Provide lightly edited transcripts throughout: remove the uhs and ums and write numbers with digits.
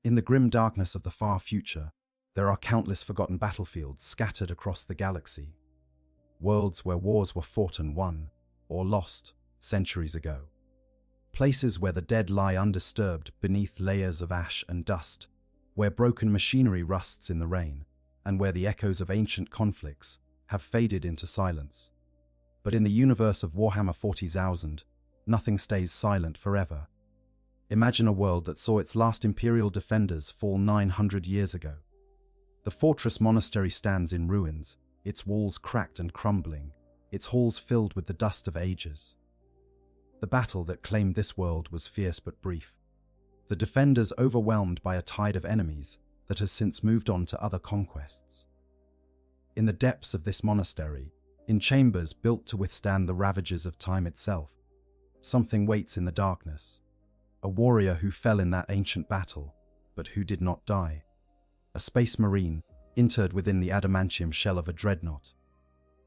In the grim darkness of the far future, there are countless forgotten battlefields scattered across the galaxy. Worlds where wars were fought and won, or lost, centuries ago. Places where the dead lie undisturbed beneath layers of ash and dust, where broken machinery rusts in the rain, and where the echoes of ancient conflicts have faded into silence. But in the universe of Warhammer 40,000, nothing stays silent forever. Imagine a world that saw its last Imperial defenders fall 900 years ago. The fortress monastery stands in ruins, its walls cracked and crumbling, its halls filled with the dust of ages. The battle that claimed this world was fierce but brief. The defenders overwhelmed by a tide of enemies that has since moved on to other conquests. In the depths of this monastery, in chambers built to withstand the ravages of time itself, something waits in the darkness. A warrior who fell in that ancient battle, but who did not die. A space marine, interred within the adamantium shell of a dreadnought.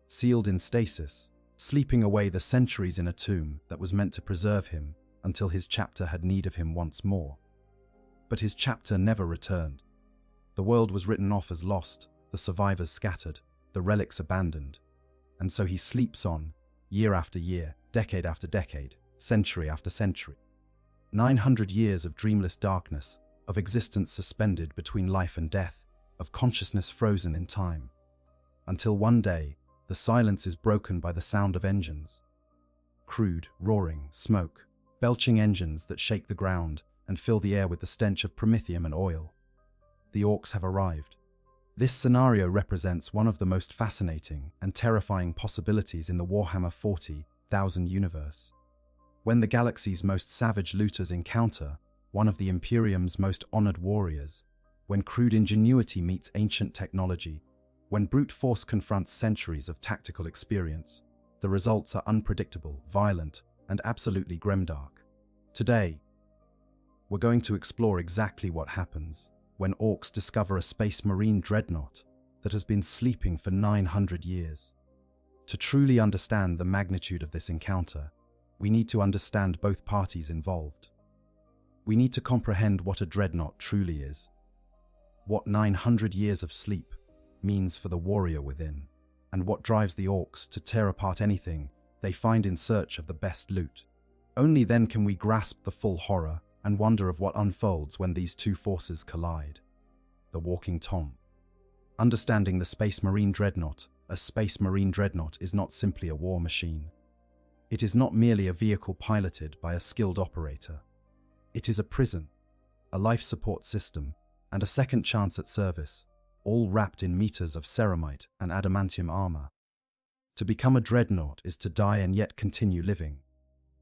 Sealed in stasis, sleeping away the centuries in a tomb that was meant to preserve him until his chapter had need of him once more. But his chapter never returned. The world was written off as lost, the survivors scattered, the relics abandoned. And so he sleeps on, year after year, decade after decade, century after century. 900 years of dreamless darkness, of existence suspended between life and death, of consciousness frozen in time. Until one day, the silence is broken by the sound of engines. Crude, roaring, smoke, belching engines that shake the ground and fill the air with the stench of promethium and oil. The Orks have arrived. This scenario represents one of the most fascinating and terrifying possibilities in the Warhammer 40,000 universe. When the galaxy's most savage looters encounter one of the Imperium's most honored warriors, when crude ingenuity meets ancient technology, when brute force confronts centuries of tactical experience, the results are unpredictable, violent, and absolutely grimdark. Today, we're going to explore exactly what happens when Orks discover a space marine dreadnought that has been sleeping for 900 years. To truly understand the magnitude of this encounter, we need to understand both parties involved. We need to comprehend what a dreadnought truly is, what 900 years of sleep means for the warrior within, and what drives the Orks to tear apart anything they find in search of the best loot. Only then can we grasp the full horror and wonder of what unfolds when these two forces collide. The Walking Tomb. Understanding the Space Marine Dreadnought. A Space Marine Dreadnought is not simply a war machine. It is not merely a vehicle piloted by a skilled operator. It is a prison, a life support system, and a second chance at service, all wrapped in meters of ceramite and adamantium armor. To become a dreadnought is to die and yet continue living,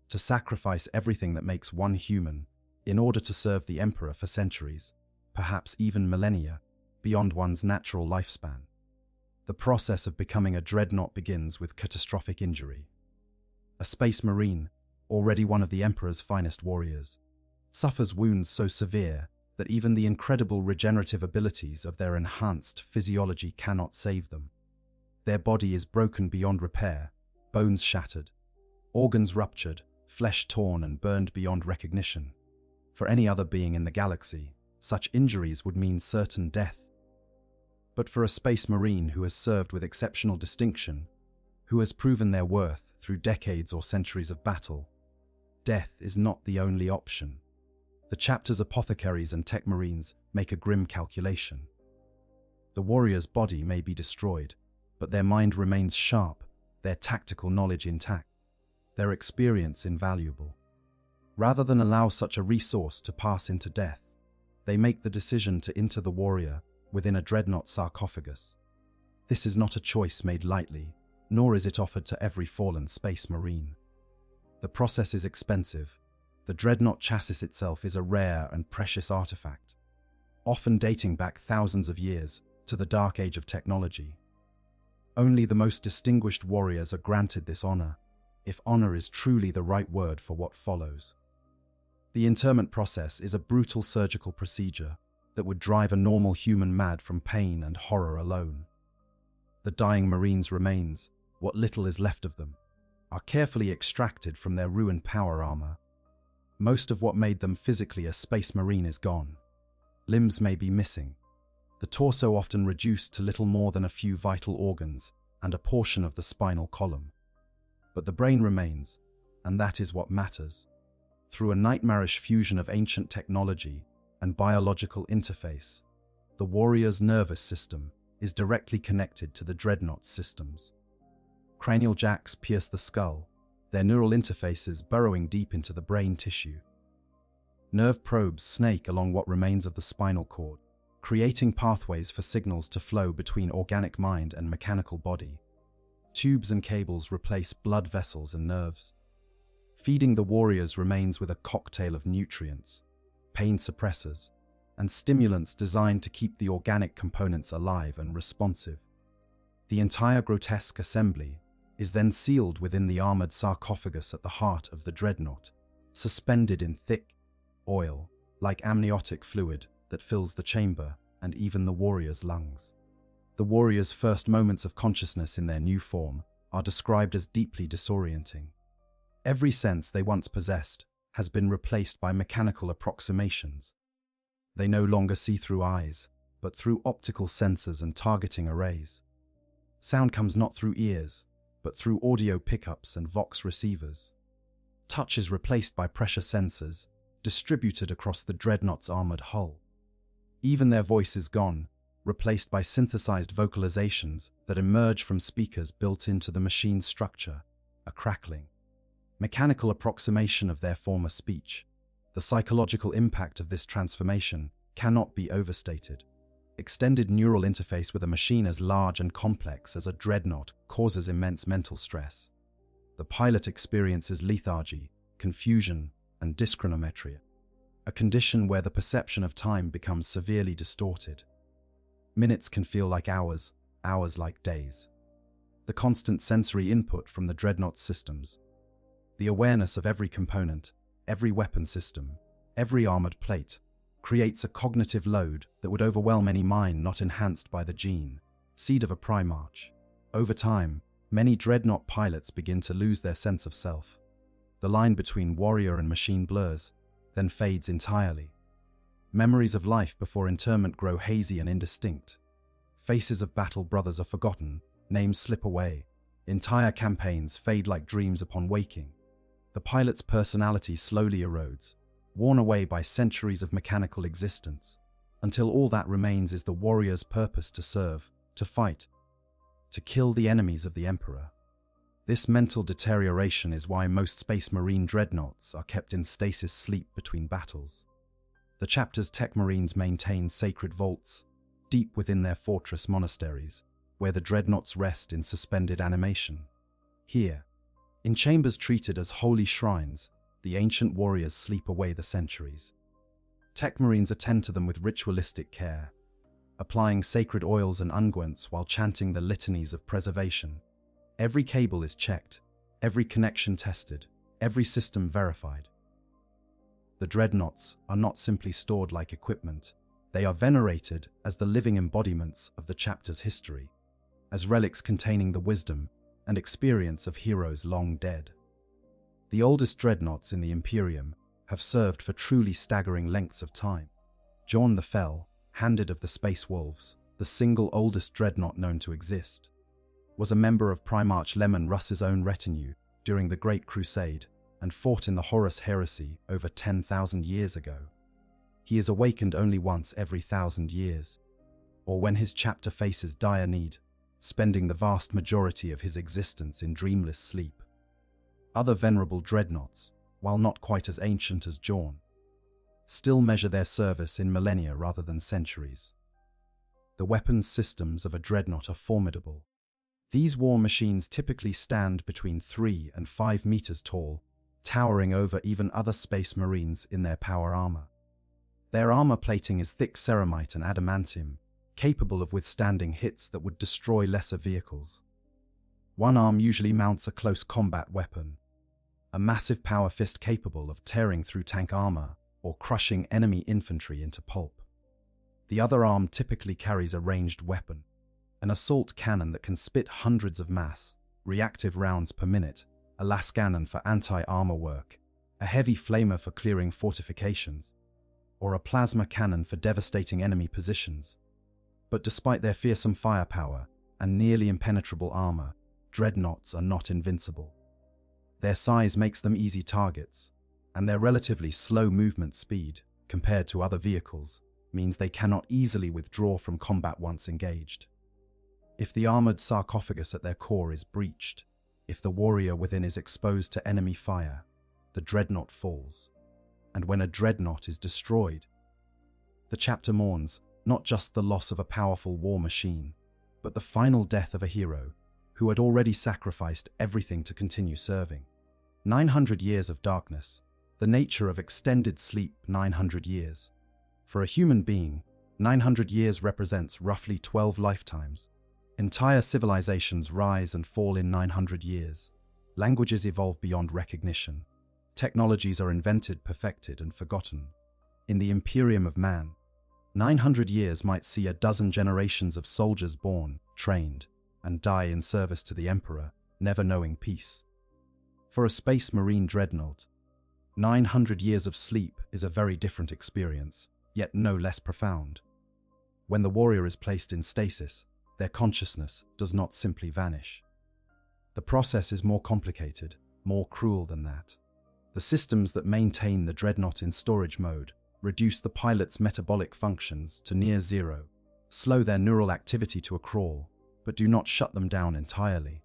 to sacrifice everything that makes one human in order to serve the Emperor for centuries, perhaps even millennia, beyond one's natural lifespan. The process of becoming a dreadnought begins with catastrophic injury. A space marine, already one of the Emperor's finest warriors, suffers wounds so severe that even the incredible regenerative abilities of their enhanced physiology cannot save them. Their body is broken beyond repair, bones shattered, organs ruptured, flesh torn and burned beyond recognition. For any other being in the galaxy, such injuries would mean certain death. But for a space marine who has served with exceptional distinction, who has proven their worth through decades or centuries of battle, death is not the only option. The chapter's apothecaries and tech marines make a grim calculation. The warrior's body may be destroyed, but their mind remains sharp, their tactical knowledge intact, their experience invaluable. Rather than allow such a resource to pass into death, they make the decision to enter the warrior within a dreadnought sarcophagus. This is not a choice made lightly, nor is it offered to every fallen space marine. The process is expensive. The dreadnought chassis itself is a rare and precious artifact, often dating back thousands of years to the dark age of technology. Only the most distinguished warriors are granted this honor, if honor is truly the right word for what follows. The interment process is a brutal surgical procedure that would drive a normal human mad from pain and horror alone. The dying Marine's remains, what little is left of them, are carefully extracted from their ruined power armor. Most of what made them physically a space marine is gone. Limbs may be missing, the torso often reduced to little more than a few vital organs and a portion of the spinal column. But the brain remains, and that is what matters. Through a nightmarish fusion of ancient technology and biological interface, the warrior's nervous system is directly connected to the Dreadnought systems. Cranial jacks pierce the skull, their neural interfaces burrowing deep into the brain tissue. Nerve probes snake along what remains of the spinal cord, creating pathways for signals to flow between organic mind and mechanical body. Tubes and cables replace blood vessels and nerves. Feeding the warriors remains with a cocktail of nutrients, pain suppressors, and stimulants designed to keep the organic components alive and responsive. The entire grotesque assembly is then sealed within the armored sarcophagus at the heart of the Dreadnought, suspended in thick oil, like amniotic fluid that fills the chamber and even the warrior's lungs. The warriors' first moments of consciousness in their new form are described as deeply disorienting. Every sense they once possessed has been replaced by mechanical approximations. They no longer see through eyes, but through optical sensors and targeting arrays. Sound comes not through ears, but through audio pickups and Vox receivers. Touch is replaced by pressure sensors, distributed across the Dreadnought's armored hull. Even their voice is gone, replaced by synthesized vocalizations that emerge from speakers built into the machine's structure, a crackling, mechanical approximation of their former speech. The psychological impact of this transformation cannot be overstated. Extended neural interface with a machine as large and complex as a Dreadnought causes immense mental stress. The pilot experiences lethargy, confusion, and dyschronometria, a condition where the perception of time becomes severely distorted. Minutes can feel like hours, hours like days. The constant sensory input from the Dreadnought systems, the awareness of every component, every weapon system, every armored plate, creates a cognitive load that would overwhelm any mind not enhanced by the gene, seed of a Primarch. Over time, many Dreadnought pilots begin to lose their sense of self. The line between warrior and machine blurs, then fades entirely. Memories of life before interment grow hazy and indistinct. Faces of battle brothers are forgotten, names slip away. Entire campaigns fade like dreams upon waking. The pilot's personality slowly erodes, worn away by centuries of mechanical existence, until all that remains is the warrior's purpose to serve, to fight, to kill the enemies of the Emperor. This mental deterioration is why most Space Marine dreadnoughts are kept in stasis sleep between battles. The chapter's tech marines maintain sacred vaults, deep within their fortress monasteries, where the dreadnoughts rest in suspended animation. Here, in chambers treated as holy shrines, the ancient warriors sleep away the centuries. Tech marines attend to them with ritualistic care, applying sacred oils and unguents while chanting the litanies of preservation. Every cable is checked, every connection tested, every system verified. The dreadnoughts are not simply stored like equipment, they are venerated as the living embodiments of the chapter's history, as relics containing the wisdom and experience of heroes long dead. The oldest dreadnoughts in the Imperium have served for truly staggering lengths of time. Jorn the Fell, Handed of the Space Wolves, the single oldest dreadnought known to exist, was a member of Primarch Lemon Russ's own retinue during the Great Crusade and fought in the Horus Heresy over 10,000 years ago. He is awakened only once every 1,000 years, or when his chapter faces dire need, spending the vast majority of his existence in dreamless sleep. Other venerable dreadnoughts, while not quite as ancient as Jorn, still measure their service in millennia rather than centuries. The weapons systems of a dreadnought are formidable. These war machines typically stand between 3 and 5 meters tall, towering over even other space marines in their power armor. Their armor plating is thick ceramite and adamantium, capable of withstanding hits that would destroy lesser vehicles. One arm usually mounts a close combat weapon, a massive power fist capable of tearing through tank armor or crushing enemy infantry into pulp. The other arm typically carries a ranged weapon, an assault cannon that can spit hundreds of mass, reactive rounds per minute, a lascannon for anti-armor work, a heavy flamer for clearing fortifications, or a plasma cannon for devastating enemy positions. But despite their fearsome firepower and nearly impenetrable armor, dreadnoughts are not invincible. Their size makes them easy targets, and their relatively slow movement speed, compared to other vehicles, means they cannot easily withdraw from combat once engaged. If the armored sarcophagus at their core is breached, if the warrior within is exposed to enemy fire, the dreadnought falls. And when a dreadnought is destroyed, the chapter mourns not just the loss of a powerful war machine, but the final death of a hero who had already sacrificed everything to continue serving. 900 years of darkness, the nature of extended sleep. 900 years. For a human being, 900 years represents roughly 12 lifetimes. Entire civilizations rise and fall in 900 years. Languages evolve beyond recognition. Technologies are invented, perfected, and forgotten. In the Imperium of man, 900 years might see a dozen generations of soldiers born, trained, and die in service to the Emperor, never knowing peace. For a space marine dreadnought, 900 years of sleep is a very different experience, yet no less profound. When the warrior is placed in stasis, their consciousness does not simply vanish. The process is more complicated, more cruel than that. The systems that maintain the dreadnought in storage mode reduce the pilot's metabolic functions to near zero, slow their neural activity to a crawl, but do not shut them down entirely.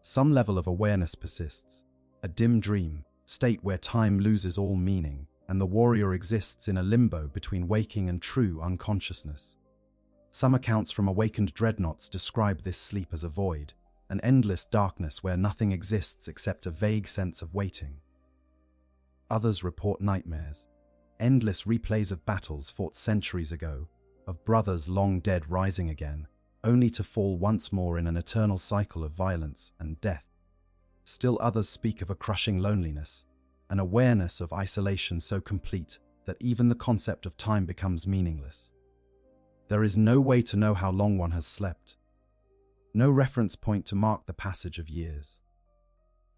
Some level of awareness persists, a dim dream, state where time loses all meaning, and the warrior exists in a limbo between waking and true unconsciousness. Some accounts from awakened dreadnoughts describe this sleep as a void, an endless darkness where nothing exists except a vague sense of waiting. Others report nightmares, endless replays of battles fought centuries ago, of brothers long dead rising again, only to fall once more in an eternal cycle of violence and death. Still others speak of a crushing loneliness, an awareness of isolation so complete that even the concept of time becomes meaningless. There is no way to know how long one has slept, no reference point to mark the passage of years.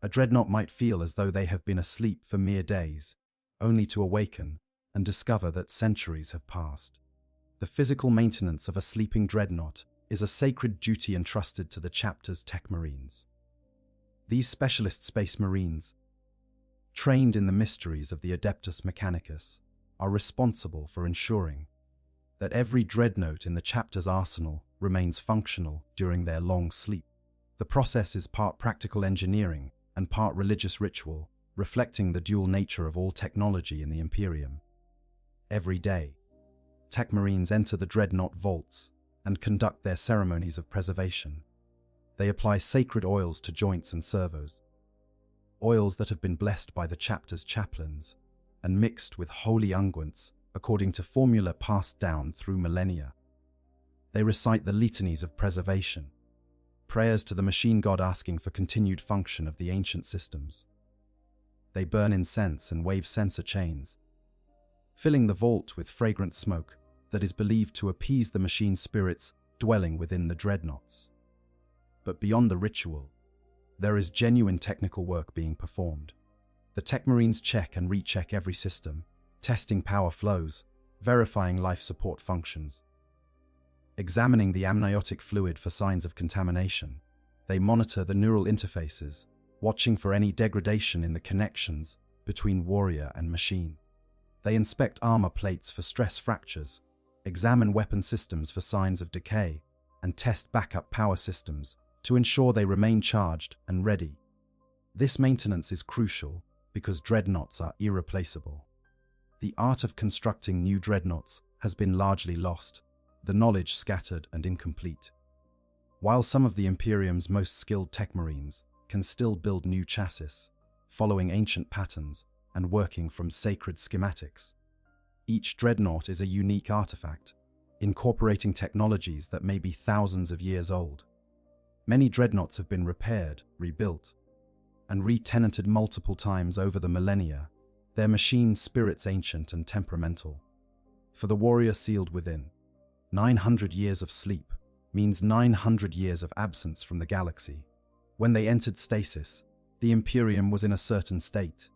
A dreadnought might feel as though they have been asleep for mere days, only to awaken and discover that centuries have passed. The physical maintenance of a sleeping dreadnought is a sacred duty entrusted to the chapter's tech marines. These specialist space marines, trained in the mysteries of the Adeptus Mechanicus, are responsible for ensuring that every dreadnought in the chapter's arsenal remains functional during their long sleep. The process is part practical engineering and part religious ritual, reflecting the dual nature of all technology in the Imperium. Every day, tech marines enter the dreadnought vaults and conduct their ceremonies of preservation. They apply sacred oils to joints and servos, oils that have been blessed by the chapter's chaplains and mixed with holy unguents according to formula passed down through millennia. They recite the litanies of preservation, prayers to the machine god asking for continued function of the ancient systems. They burn incense and wave censer chains, filling the vault with fragrant smoke that is believed to appease the machine spirits dwelling within the dreadnoughts. But beyond the ritual, there is genuine technical work being performed. The tech marines check and recheck every system, testing power flows, verifying life support functions. Examining the amniotic fluid for signs of contamination, they monitor the neural interfaces, watching for any degradation in the connections between warrior and machine. They inspect armor plates for stress fractures, examine weapon systems for signs of decay, and test backup power systems to ensure they remain charged and ready. This maintenance is crucial because dreadnoughts are irreplaceable. The art of constructing new dreadnoughts has been largely lost, the knowledge scattered and incomplete. While some of the Imperium's most skilled tech marines can still build new chassis, following ancient patterns and working from sacred schematics, each dreadnought is a unique artifact, incorporating technologies that may be thousands of years old. Many dreadnoughts have been repaired, rebuilt, and re-tenanted multiple times over the millennia, their machine spirits ancient and temperamental. For the warrior sealed within, 900 years of sleep means 900 years of absence from the galaxy. When they entered stasis, the Imperium was in a certain state.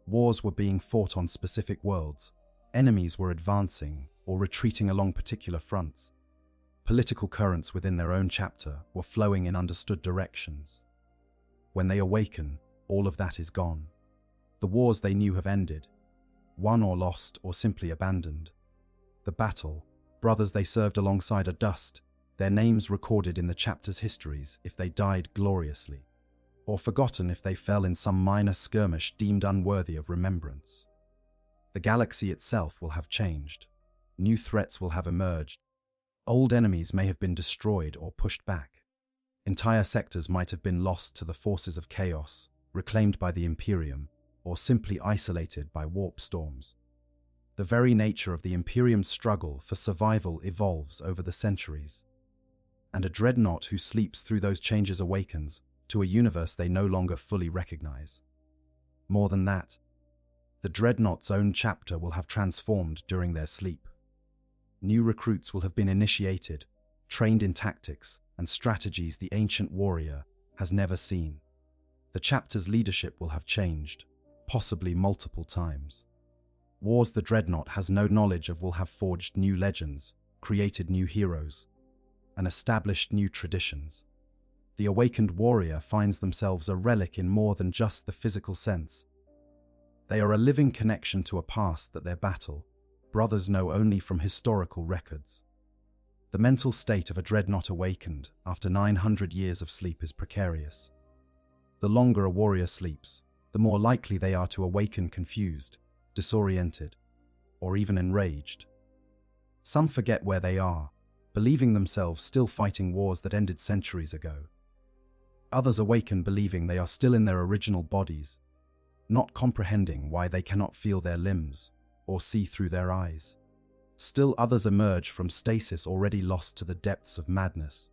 Wars were being fought on specific worlds, Enemies were advancing or retreating along particular fronts. Political currents within their own chapter were flowing in understood directions. When they awaken, all of that is gone. The wars they knew have ended, won or lost or simply abandoned. The battle, brothers they served alongside are dust, their names recorded in the chapter's histories if they died gloriously, or forgotten if they fell in some minor skirmish deemed unworthy of remembrance. The galaxy itself will have changed. New threats will have emerged. Old enemies may have been destroyed or pushed back. Entire sectors might have been lost to the forces of chaos, reclaimed by the Imperium, or simply isolated by warp storms. The very nature of the Imperium's struggle for survival evolves over the centuries. And a Dreadnought who sleeps through those changes awakens to a universe they no longer fully recognize. More than that, the Dreadnought's own chapter will have transformed during their sleep. New recruits will have been initiated, trained in tactics and strategies the ancient warrior has never seen. The chapter's leadership will have changed, possibly multiple times. Wars the Dreadnought has no knowledge of will have forged new legends, created new heroes, and established new traditions. The awakened warrior finds themselves a relic in more than just the physical sense. They are a living connection to a past that their battle brothers know only from historical records. The mental state of a Dreadnought awakened after 900 years of sleep is precarious. The longer a warrior sleeps, the more likely they are to awaken confused, disoriented, or even enraged. Some forget where they are, believing themselves still fighting wars that ended centuries ago. Others awaken believing they are still in their original bodies, not comprehending why they cannot feel their limbs or see through their eyes. Still others emerge from stasis already lost to the depths of madness,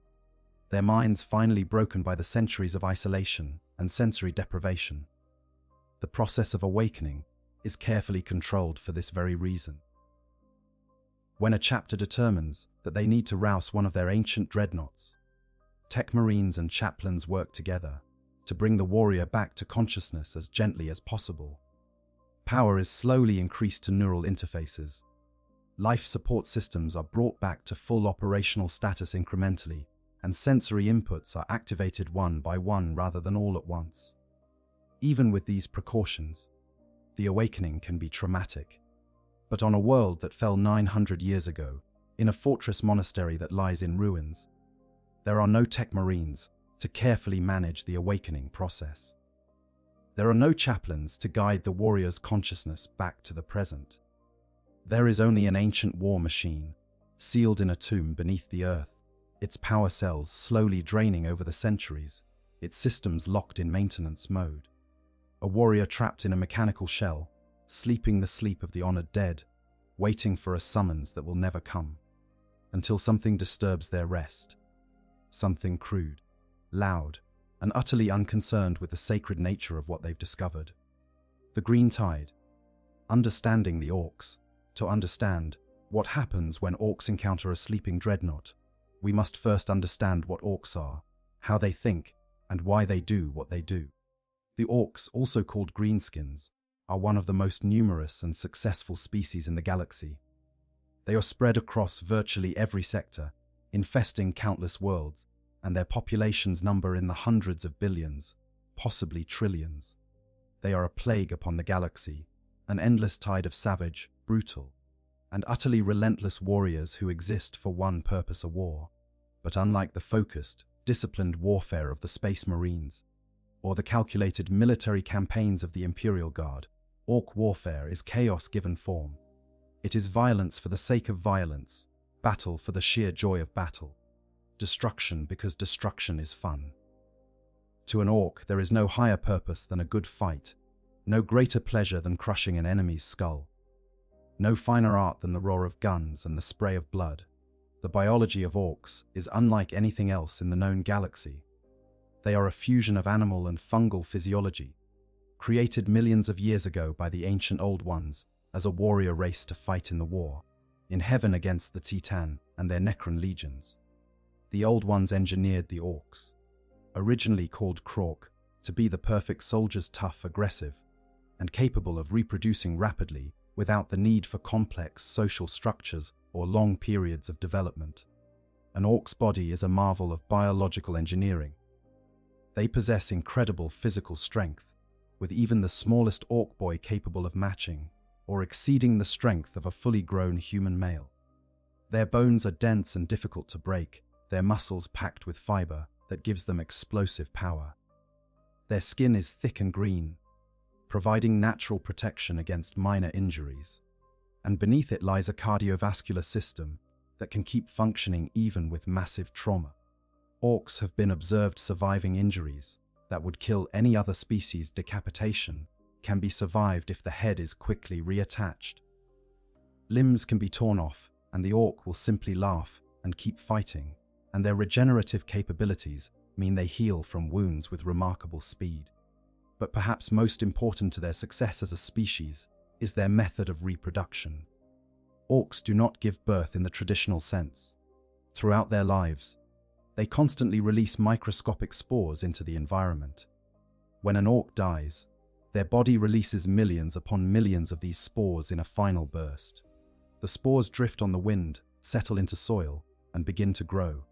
their minds finally broken by the centuries of isolation and sensory deprivation. The process of awakening is carefully controlled for this very reason. When a chapter determines that they need to rouse one of their ancient dreadnoughts, tech marines and chaplains work together to bring the warrior back to consciousness as gently as possible. Power is slowly increased to neural interfaces. Life support systems are brought back to full operational status incrementally, and sensory inputs are activated one by one rather than all at once. Even with these precautions, the awakening can be traumatic. But on a world that fell 900 years ago, in a fortress monastery that lies in ruins, there are no tech marines to carefully manage the awakening process. There are no chaplains to guide the warrior's consciousness back to the present. There is only an ancient war machine, sealed in a tomb beneath the earth, its power cells slowly draining over the centuries, its systems locked in maintenance mode. A warrior trapped in a mechanical shell, sleeping the sleep of the honored dead, waiting for a summons that will never come, until something disturbs their rest. Something crude, loud, and utterly unconcerned with the sacred nature of what they've discovered. The green tide. Understanding the Orks. To understand what happens when Orks encounter a sleeping dreadnought, we must first understand what Orks are, how they think, and why they do what they do. The Orks, also called greenskins, are one of the most numerous and successful species in the galaxy. They are spread across virtually every sector, infesting countless worlds, and their populations number in the hundreds of billions, possibly trillions. They are a plague upon the galaxy, an endless tide of savage, brutal, and utterly relentless warriors who exist for one purpose: a war. But unlike the focused, disciplined warfare of the Space Marines, or the calculated military campaigns of the Imperial Guard, Ork warfare is chaos given form. It is violence for the sake of violence, battle for the sheer joy of battle, destruction because destruction is fun. To an Ork, there is no higher purpose than a good fight, no greater pleasure than crushing an enemy's skull, no finer art than the roar of guns and the spray of blood. The biology of Orks is unlike anything else in the known galaxy. They are a fusion of animal and fungal physiology, created millions of years ago by the ancient Old Ones as a warrior race to fight in the war, in heaven against the Titan and their Necron legions. The Old Ones engineered the Orks, originally called Krork, to be the perfect soldiers, tough, aggressive, and capable of reproducing rapidly without the need for complex social structures or long periods of development. An orc's body is a marvel of biological engineering. They possess incredible physical strength, with even the smallest orc boy capable of matching or exceeding the strength of a fully grown human male. Their bones are dense and difficult to break, their muscles packed with fiber that gives them explosive power. Their skin is thick and green, providing natural protection against minor injuries, and beneath it lies a cardiovascular system that can keep functioning even with massive trauma. Orcs have been observed surviving injuries that would kill any other species. Decapitation can be survived if the head is quickly reattached. Limbs can be torn off, and the orc will simply laugh and keep fighting, and their regenerative capabilities mean they heal from wounds with remarkable speed. But perhaps most important to their success as a species is their method of reproduction. Orcs do not give birth in the traditional sense. Throughout their lives, they constantly release microscopic spores into the environment. When an orc dies, their body releases millions upon millions of these spores in a final burst. The spores drift on the wind, settle into soil, and begin to grow.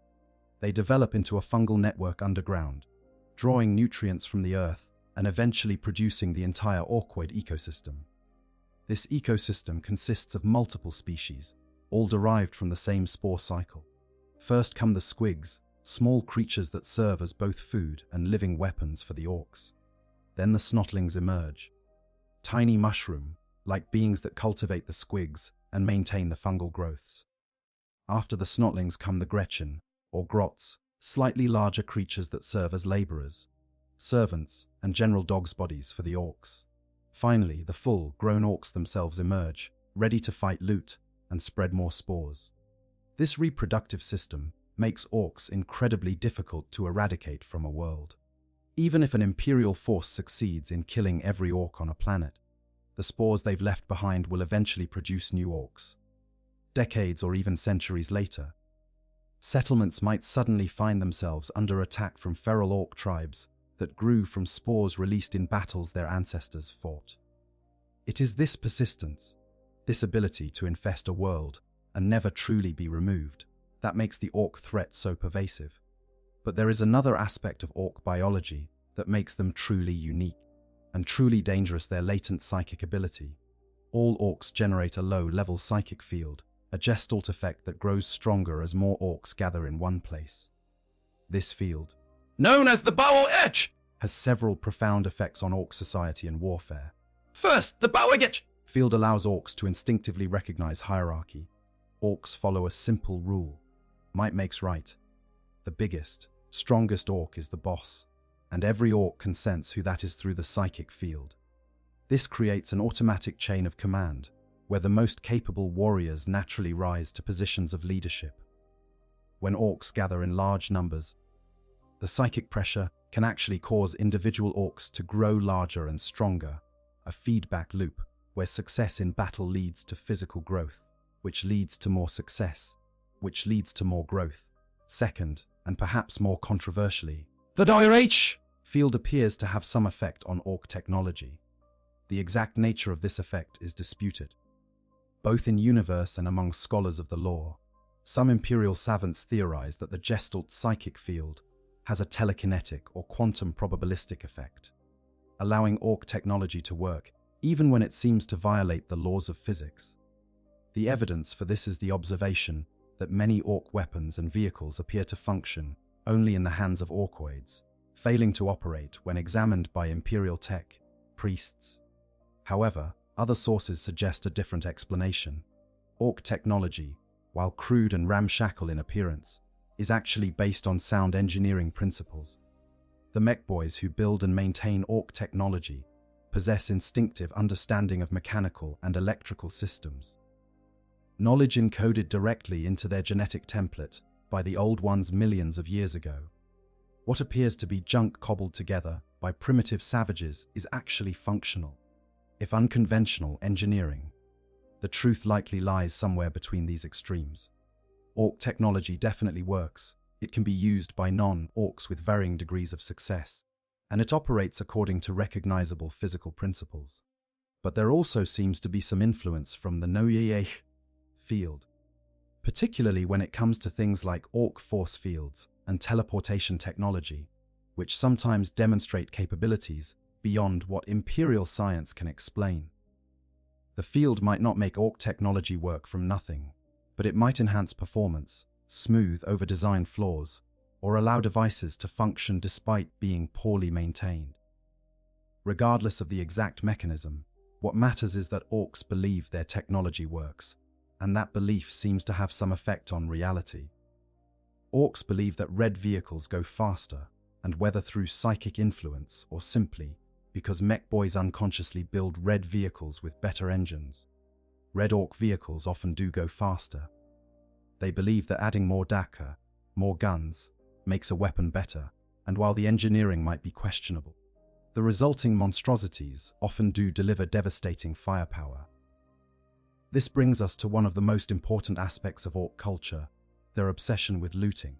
They develop into a fungal network underground, drawing nutrients from the earth and eventually producing the entire orcoid ecosystem. This ecosystem consists of multiple species, all derived from the same spore cycle. First come the squigs, small creatures that serve as both food and living weapons for the orcs. Then the snotlings emerge, tiny mushroom-like beings that cultivate the squigs and maintain the fungal growths. After the snotlings come the Gretchen, or grots, slightly larger creatures that serve as laborers, servants, and general dogs' bodies for the orcs. Finally, the full-grown orcs themselves emerge, ready to fight loot and spread more spores. This reproductive system makes orcs incredibly difficult to eradicate from a world. Even if an imperial force succeeds in killing every orc on a planet, the spores they've left behind will eventually produce new orcs. Decades or even centuries later, settlements might suddenly find themselves under attack from feral orc tribes that grew from spores released in battles their ancestors fought. It is this persistence, this ability to infest a world and never truly be removed, that makes the orc threat so pervasive. But there is another aspect of orc biology that makes them truly unique and truly dangerous: their latent psychic ability. All orcs generate a low-level psychic field, a gestalt effect that grows stronger as more orcs gather in one place. This field, known as the WH, has several profound effects on orc society and warfare. First, the WH field allows orcs to instinctively recognize hierarchy. Orcs follow a simple rule: might makes right. The biggest, strongest orc is the boss, and every orc can sense who that is through the psychic field. This creates an automatic chain of command, where the most capable warriors naturally rise to positions of leadership. When orcs gather in large numbers, the psychic pressure can actually cause individual orcs to grow larger and stronger, a feedback loop where success in battle leads to physical growth, which leads to more success, which leads to more growth. Second, and perhaps more controversially, the WH field appears to have some effect on orc technology. The exact nature of this effect is disputed, both in universe and among scholars of the lore. Some imperial savants theorize that the gestalt psychic field has a telekinetic or quantum probabilistic effect, allowing orc technology to work even when it seems to violate the laws of physics. The evidence for this is the observation that many orc weapons and vehicles appear to function only in the hands of orcoids, failing to operate when examined by imperial tech priests. However, other sources suggest a different explanation. Orc technology, while crude and ramshackle in appearance, is actually based on sound engineering principles. The mech boys who build and maintain orc technology possess instinctive understanding of mechanical and electrical systems, knowledge encoded directly into their genetic template by the old ones millions of years ago. What appears to be junk cobbled together by primitive savages is actually functional, if unconventional, engineering. The truth likely lies somewhere between these extremes. Orc technology definitely works. It can be used by non-orcs with varying degrees of success, and it operates according to recognizable physical principles. But there also seems to be some influence from the WH field, particularly when it comes to things like Ork force fields and teleportation technology, which sometimes demonstrate capabilities beyond what Imperial science can explain. The field might not make Ork technology work from nothing, but it might enhance performance, smooth over design flaws, or allow devices to function despite being poorly maintained. Regardless of the exact mechanism, what matters is that Orks believe their technology works, and that belief seems to have some effect on reality. Orks believe that red vehicles go faster, and whether through psychic influence or simply because mech boys unconsciously build red vehicles with better engines, red Ork vehicles often do go faster. They believe that adding more Daka, more guns, makes a weapon better, and while the engineering might be questionable, the resulting monstrosities often do deliver devastating firepower. This brings us to one of the most important aspects of Ork culture, their obsession with looting.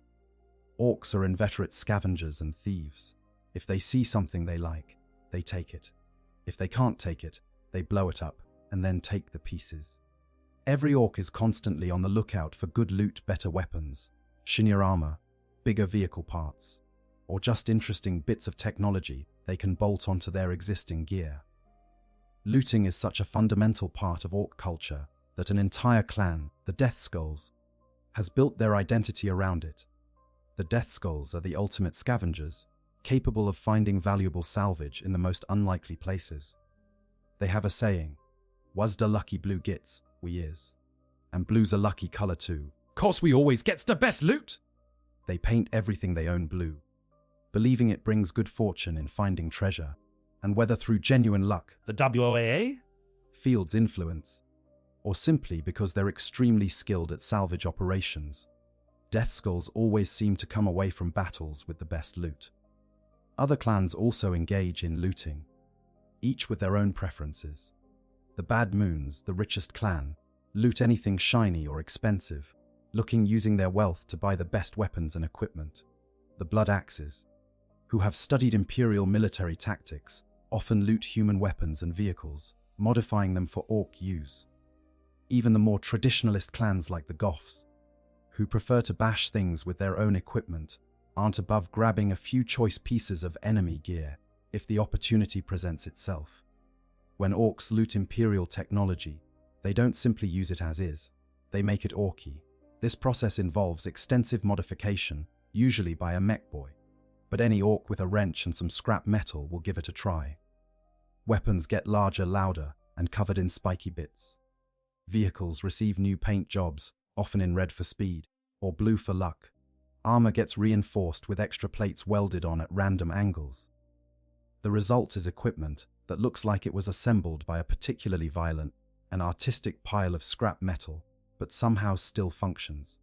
Orks are inveterate scavengers and thieves. If they see something they like, they take it. If they can't take it, they blow it up and then take the pieces. Every Ork is constantly on the lookout for good loot, better weapons, shinier armor, bigger vehicle parts, or just interesting bits of technology they can bolt onto their existing gear. Looting is such a fundamental part of Ork culture that an entire clan, the Death Skulls, has built their identity around it. The Death Skulls are the ultimate scavengers, capable of finding valuable salvage in the most unlikely places. They have a saying, "Was the lucky blue gets, we is." And blue's a lucky color too. "'Course we always gets the best loot!" They paint everything they own blue, believing it brings good fortune in finding treasure, and whether through genuine luck, The WAA? field's influence, or simply because they're extremely skilled at salvage operations, Death Skulls always seem to come away from battles with the best loot. Other clans also engage in looting, each with their own preferences. The Bad Moons, the richest clan, loot anything shiny or expensive, looking using their wealth to buy the best weapons and equipment. The Blood Axes, who have studied Imperial military tactics, often loot human weapons and vehicles, modifying them for Ork use. Even the more traditionalist clans like the Goths, who prefer to bash things with their own equipment, aren't above grabbing a few choice pieces of enemy gear if the opportunity presents itself. When Orks loot Imperial technology, they don't simply use it as is, they make it Orky. This process involves extensive modification, usually by a mech boy, but any Ork with a wrench and some scrap metal will give it a try. Weapons get larger, louder, and covered in spiky bits. Vehicles receive new paint jobs, often in red for speed, or blue for luck. Armor gets reinforced with extra plates welded on at random angles. The result is equipment that looks like it was assembled by a particularly violent and artistic pile of scrap metal, but somehow still functions.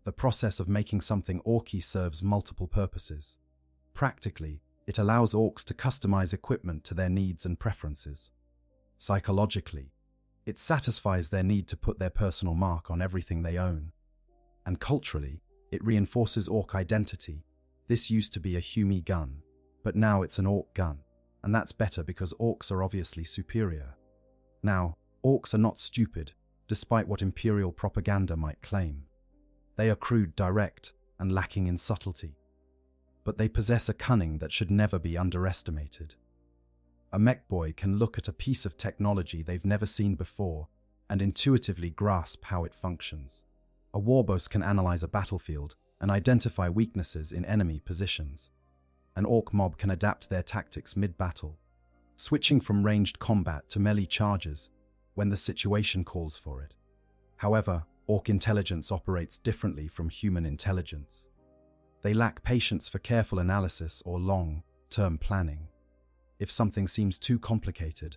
The process of making something Orky serves multiple purposes. Practically, it allows Orks to customize equipment to their needs and preferences. Psychologically, it satisfies their need to put their personal mark on everything they own. And culturally, it reinforces Ork identity. This used to be a Hume gun, but now it's an Ork gun, and that's better because Orks are obviously superior. Now, Orks are not stupid, despite what Imperial propaganda might claim. They are crude, direct, and lacking in subtlety. But they possess a cunning that should never be underestimated. A mech boy can look at a piece of technology they've never seen before and intuitively grasp how it functions. A warboss can analyze a battlefield and identify weaknesses in enemy positions. An Ork mob can adapt their tactics mid-battle, switching from ranged combat to melee charges when the situation calls for it. However, Ork intelligence operates differently from human intelligence. They lack patience for careful analysis or long-term planning. If something seems too complicated,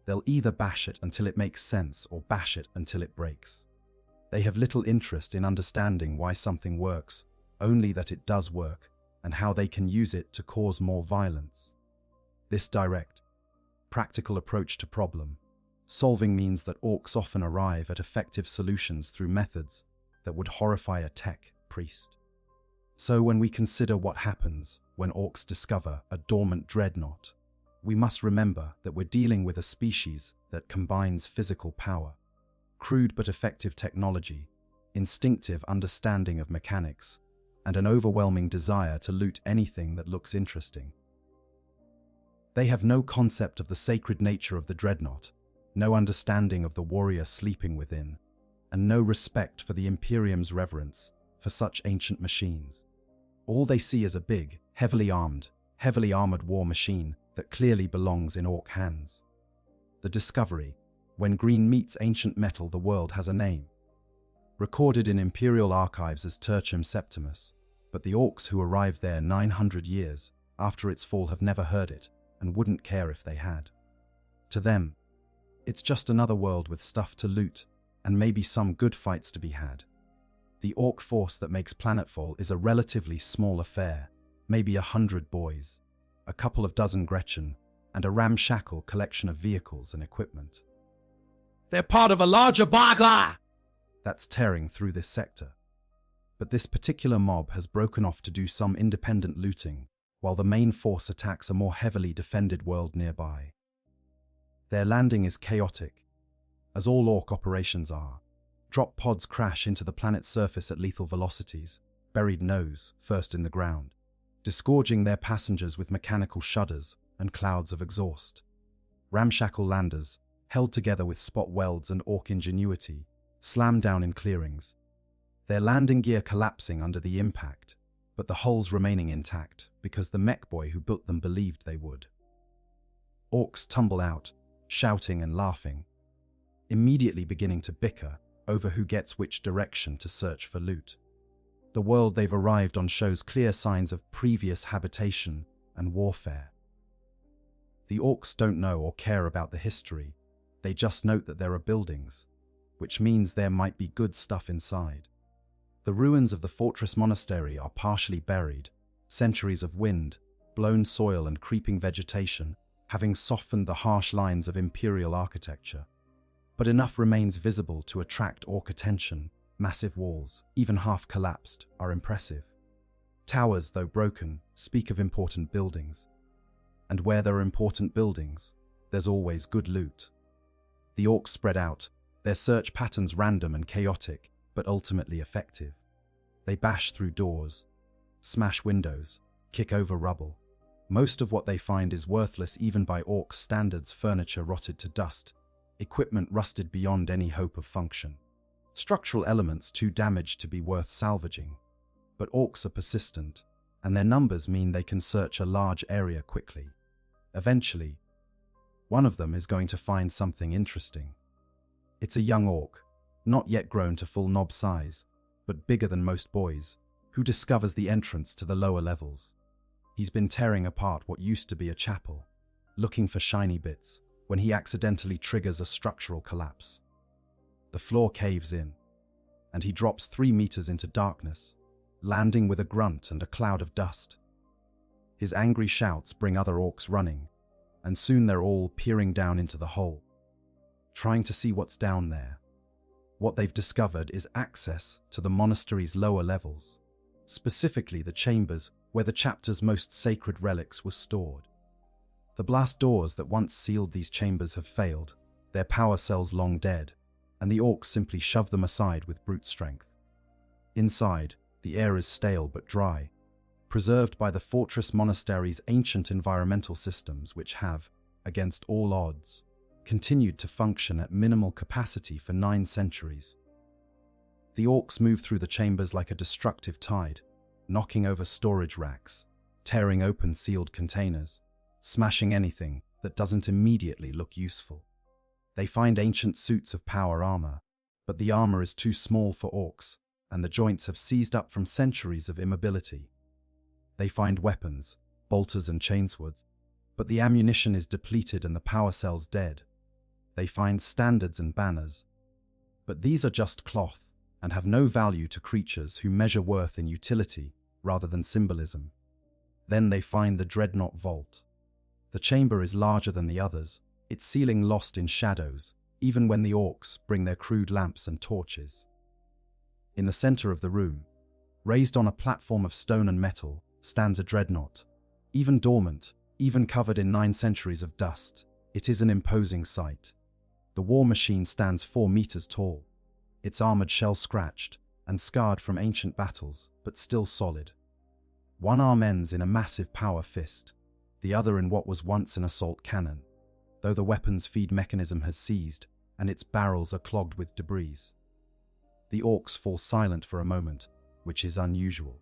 they'll either bash it until it makes sense or bash it until it breaks. They have little interest in understanding why something works, only that it does work, and how they can use it to cause more violence. This direct, practical approach to problem solving means that Orks often arrive at effective solutions through methods that would horrify a tech priest. So when we consider what happens when Orks discover a dormant Dreadnought, we must remember that we're dealing with a species that combines physical power, crude but effective technology, instinctive understanding of mechanics, and an overwhelming desire to loot anything that looks interesting. They have no concept of the sacred nature of the Dreadnought, no understanding of the warrior sleeping within, and no respect for the Imperium's reverence for such ancient machines. All they see is a big, heavily armored war machine that clearly belongs in Ork hands. The discovery: when green meets ancient metal, the world has a name. Recorded in Imperial archives as Tertium Septimus, but the Orks who arrived there 900 years after its fall have never heard it and wouldn't care if they had. To them, it's just another world with stuff to loot and maybe some good fights to be had. The Ork force that makes planetfall is a relatively small affair, maybe 100 boys, a couple of dozen Gretchen, and a ramshackle collection of vehicles and equipment. They're part of a larger burglar that's tearing through this sector. But this particular mob has broken off to do some independent looting, while the main force attacks a more heavily defended world nearby. Their landing is chaotic, as all Ork operations are. Drop pods crash into the planet's surface at lethal velocities, buried nose first in the ground, disgorging their passengers with mechanical shudders and clouds of exhaust. Ramshackle landers, held together with spot welds and Ork ingenuity, slam down in clearings, their landing gear collapsing under the impact, but the hulls remaining intact because the mech boy who built them believed they would. Orks tumble out, shouting and laughing, immediately beginning to bicker over who gets which direction to search for loot. The world they've arrived on shows clear signs of previous habitation and warfare. The Orks don't know or care about the history, they just note that there are buildings, which means there might be good stuff inside. The ruins of the fortress monastery are partially buried, centuries of wind, blown soil and creeping vegetation having softened the harsh lines of imperial architecture. But enough remains visible to attract Ork attention. Massive walls, even half collapsed, are impressive. Towers, though broken, speak of important buildings. And where there are important buildings, there's always good loot. The Orks spread out, their search patterns random and chaotic, but ultimately effective. They bash through doors, smash windows, kick over rubble. Most of what they find is worthless even by Orks' standards: furniture rotted to dust, equipment rusted beyond any hope of function, structural elements too damaged to be worth salvaging. But Orks are persistent, and their numbers mean they can search a large area quickly. Eventually, one of them is going to find something interesting. It's a young Ork, not yet grown to full knob size, but bigger than most boys, who discovers the entrance to the lower levels. He's been tearing apart what used to be a chapel, looking for shiny bits, when he accidentally triggers a structural collapse. The floor caves in, and he drops 3 meters into darkness, landing with a grunt and a cloud of dust. His angry shouts bring other Orks running, and soon they're all peering down into the hole, trying to see what's down there. What they've discovered is access to the monastery's lower levels, specifically the chambers where the chapter's most sacred relics were stored. The blast doors that once sealed these chambers have failed, their power cells long dead, and the Orks simply shove them aside with brute strength. Inside, the air is stale but dry, preserved by the fortress monastery's ancient environmental systems which have, against all odds, continued to function at minimal capacity for 9 centuries. The Orks move through the chambers like a destructive tide, knocking over storage racks, tearing open sealed containers, smashing anything that doesn't immediately look useful. They find ancient suits of power armor, but the armor is too small for Orks, and the joints have seized up from centuries of immobility. They find weapons, bolters and chainswords, but the ammunition is depleted and the power cells dead. They find standards and banners, but these are just cloth and have no value to creatures who measure worth in utility rather than symbolism. Then they find the Dreadnought vault. The chamber is larger than the others, its ceiling lost in shadows, even when the Orks bring their crude lamps and torches. In the center of the room, raised on a platform of stone and metal, stands a Dreadnought, even dormant, even covered in 9 centuries of dust. It is an imposing sight. The war machine stands 4 meters tall, its armored shell scratched and scarred from ancient battles, but still solid. One arm ends in a massive power fist, the other in what was once an assault cannon, though the weapon's feed mechanism has seized and its barrels are clogged with debris. The orcs fall silent for a moment, which is unusual.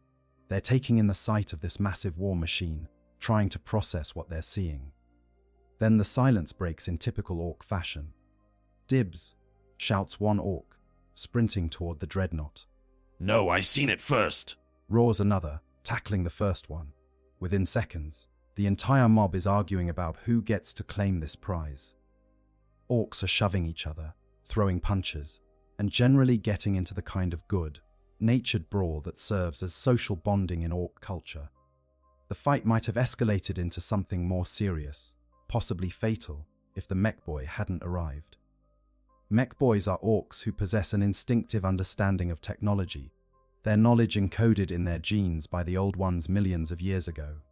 They're taking in the sight of this massive war machine, trying to process what they're seeing. Then the silence breaks in typical orc fashion. "Dibs," shouts one orc, sprinting toward the Dreadnought. "No, I seen it first," roars another, tackling the first one. Within seconds, the entire mob is arguing about who gets to claim this prize. Orcs are shoving each other, throwing punches, and generally getting into the kind of good, natured brawl that serves as social bonding in orc culture. The fight might have escalated into something more serious, possibly fatal, if the mech boy hadn't arrived. Mech boys are orcs who possess an instinctive understanding of technology, their knowledge encoded in their genes by the old ones millions of years ago.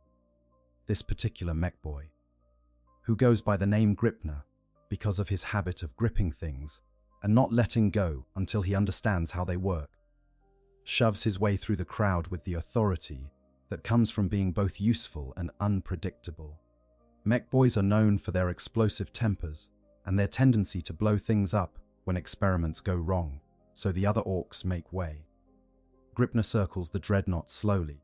This particular mech boy, who goes by the name Gripner because of his habit of gripping things and not letting go until he understands how they work, shoves his way through the crowd with the authority that comes from being both useful and unpredictable. Mech boys are known for their explosive tempers and their tendency to blow things up when experiments go wrong, so the other orcs make way. Gripner circles the Dreadnought slowly,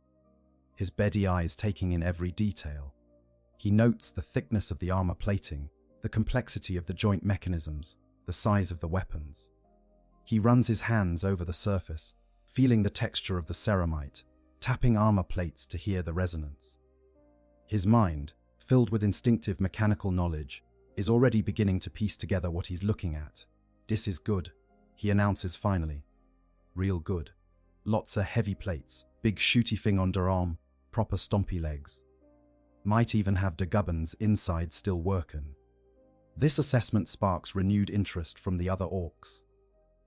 his beady eyes taking in every detail. He notes the thickness of the armor plating, the complexity of the joint mechanisms, the size of the weapons. He runs his hands over the surface, feeling the texture of the ceramite, tapping armor plates to hear the resonance. His mind, filled with instinctive mechanical knowledge, is already beginning to piece together what he's looking at. "This is good," he announces finally. "Real good. Lots of heavy plates, big shooty thing on der arm, proper stompy legs. Might even have the gubbins inside still workin'." This assessment sparks renewed interest from the other orcs.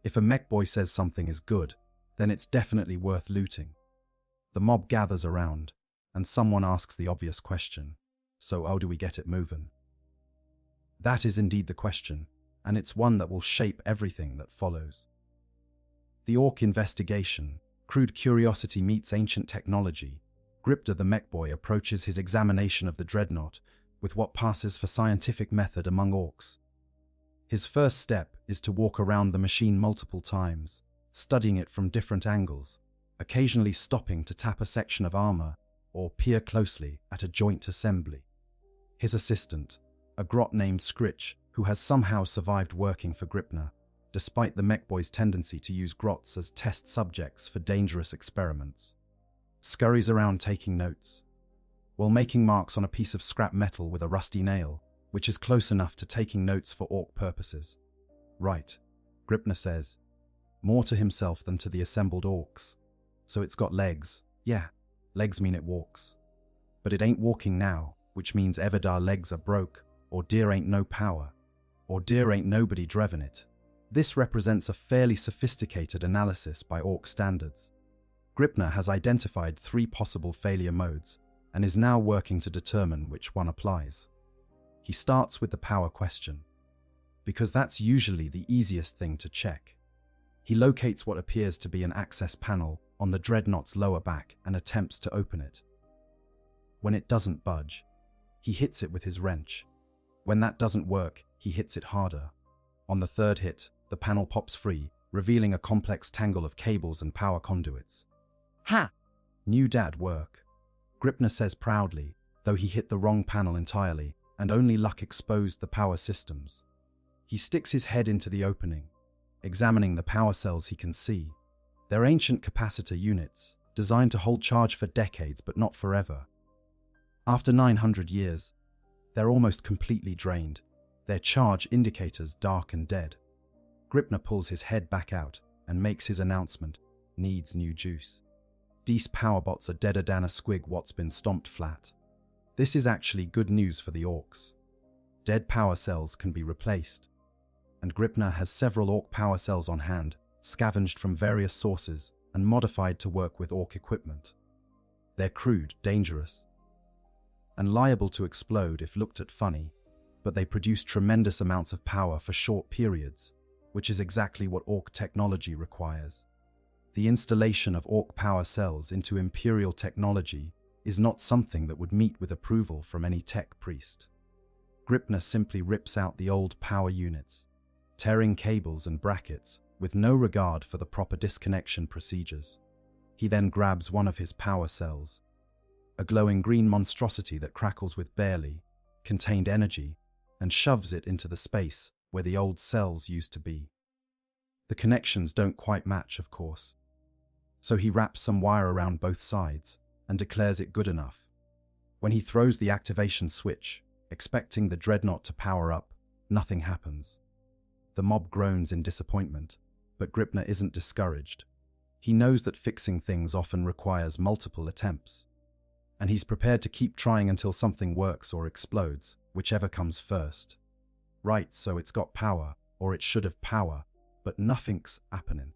If a mech boy says something is good, then it's definitely worth looting. The mob gathers around, and someone asks the obvious question: "So how do we get it moving?" That is indeed the question, and it's one that will shape everything that follows. The orc investigation, crude curiosity meets ancient technology. Gripner the mech boy approaches his examination of the Dreadnought with what passes for scientific method among orcs. His first step is to walk around the machine multiple times, studying it from different angles, occasionally stopping to tap a section of armor or peer closely at a joint assembly. His assistant, a grot named Scritch, who has somehow survived working for Gripner, despite the mech boy's tendency to use grots as test subjects for dangerous experiments, scurries around taking notes, while making marks on a piece of scrap metal with a rusty nail, which is close enough to taking notes for orc purposes. "Right," Gripner says, more to himself than to the assembled orcs. "So it's got legs. Yeah, legs mean it walks. But it ain't walking now, which means either our legs are broke, or dear ain't no power, or dear ain't nobody driven it." This represents a fairly sophisticated analysis by orc standards. Gripner has identified 3 possible failure modes, and is now working to determine which one applies. He starts with the power question, because that's usually the easiest thing to check. He locates what appears to be an access panel on the Dreadnought's lower back and attempts to open it. When it doesn't budge, he hits it with his wrench. When that doesn't work, he hits it harder. On the 3rd hit, the panel pops free, revealing a complex tangle of cables and power conduits. "Ha! New dad work," Gripner says proudly, though he hit the wrong panel entirely, and only luck exposed the power systems. He sticks his head into the opening, examining the power cells he can see. They're ancient capacitor units, designed to hold charge for decades but not forever. After 900 years, they're almost completely drained, their charge indicators dark and dead. Gripner pulls his head back out and makes his announcement: "Needs new juice. These power bots are deader than a squig what's been stomped flat." This is actually good news for the orcs. Dead power cells can be replaced, and Gripner has several orc power cells on hand, scavenged from various sources and modified to work with orc equipment. They're crude, dangerous, and liable to explode if looked at funny, but they produce tremendous amounts of power for short periods, which is exactly what Ork technology requires. The installation of Ork power cells into Imperial technology is not something that would meet with approval from any tech priest. Gripner simply rips out the old power units, tearing cables and brackets with no regard for the proper disconnection procedures. He then grabs one of his power cells, a glowing green monstrosity that crackles with barely contained energy, and shoves it into the space where the old cells used to be. The connections don't quite match, of course, so he wraps some wire around both sides and declares it good enough. When he throws the activation switch, expecting the Dreadnought to power up, nothing happens. The mob groans in disappointment, but Gripner isn't discouraged. He knows that fixing things often requires multiple attempts, and he's prepared to keep trying until something works or explodes, whichever comes first. Right, so it's got power, or it should have power, but nothing's happening.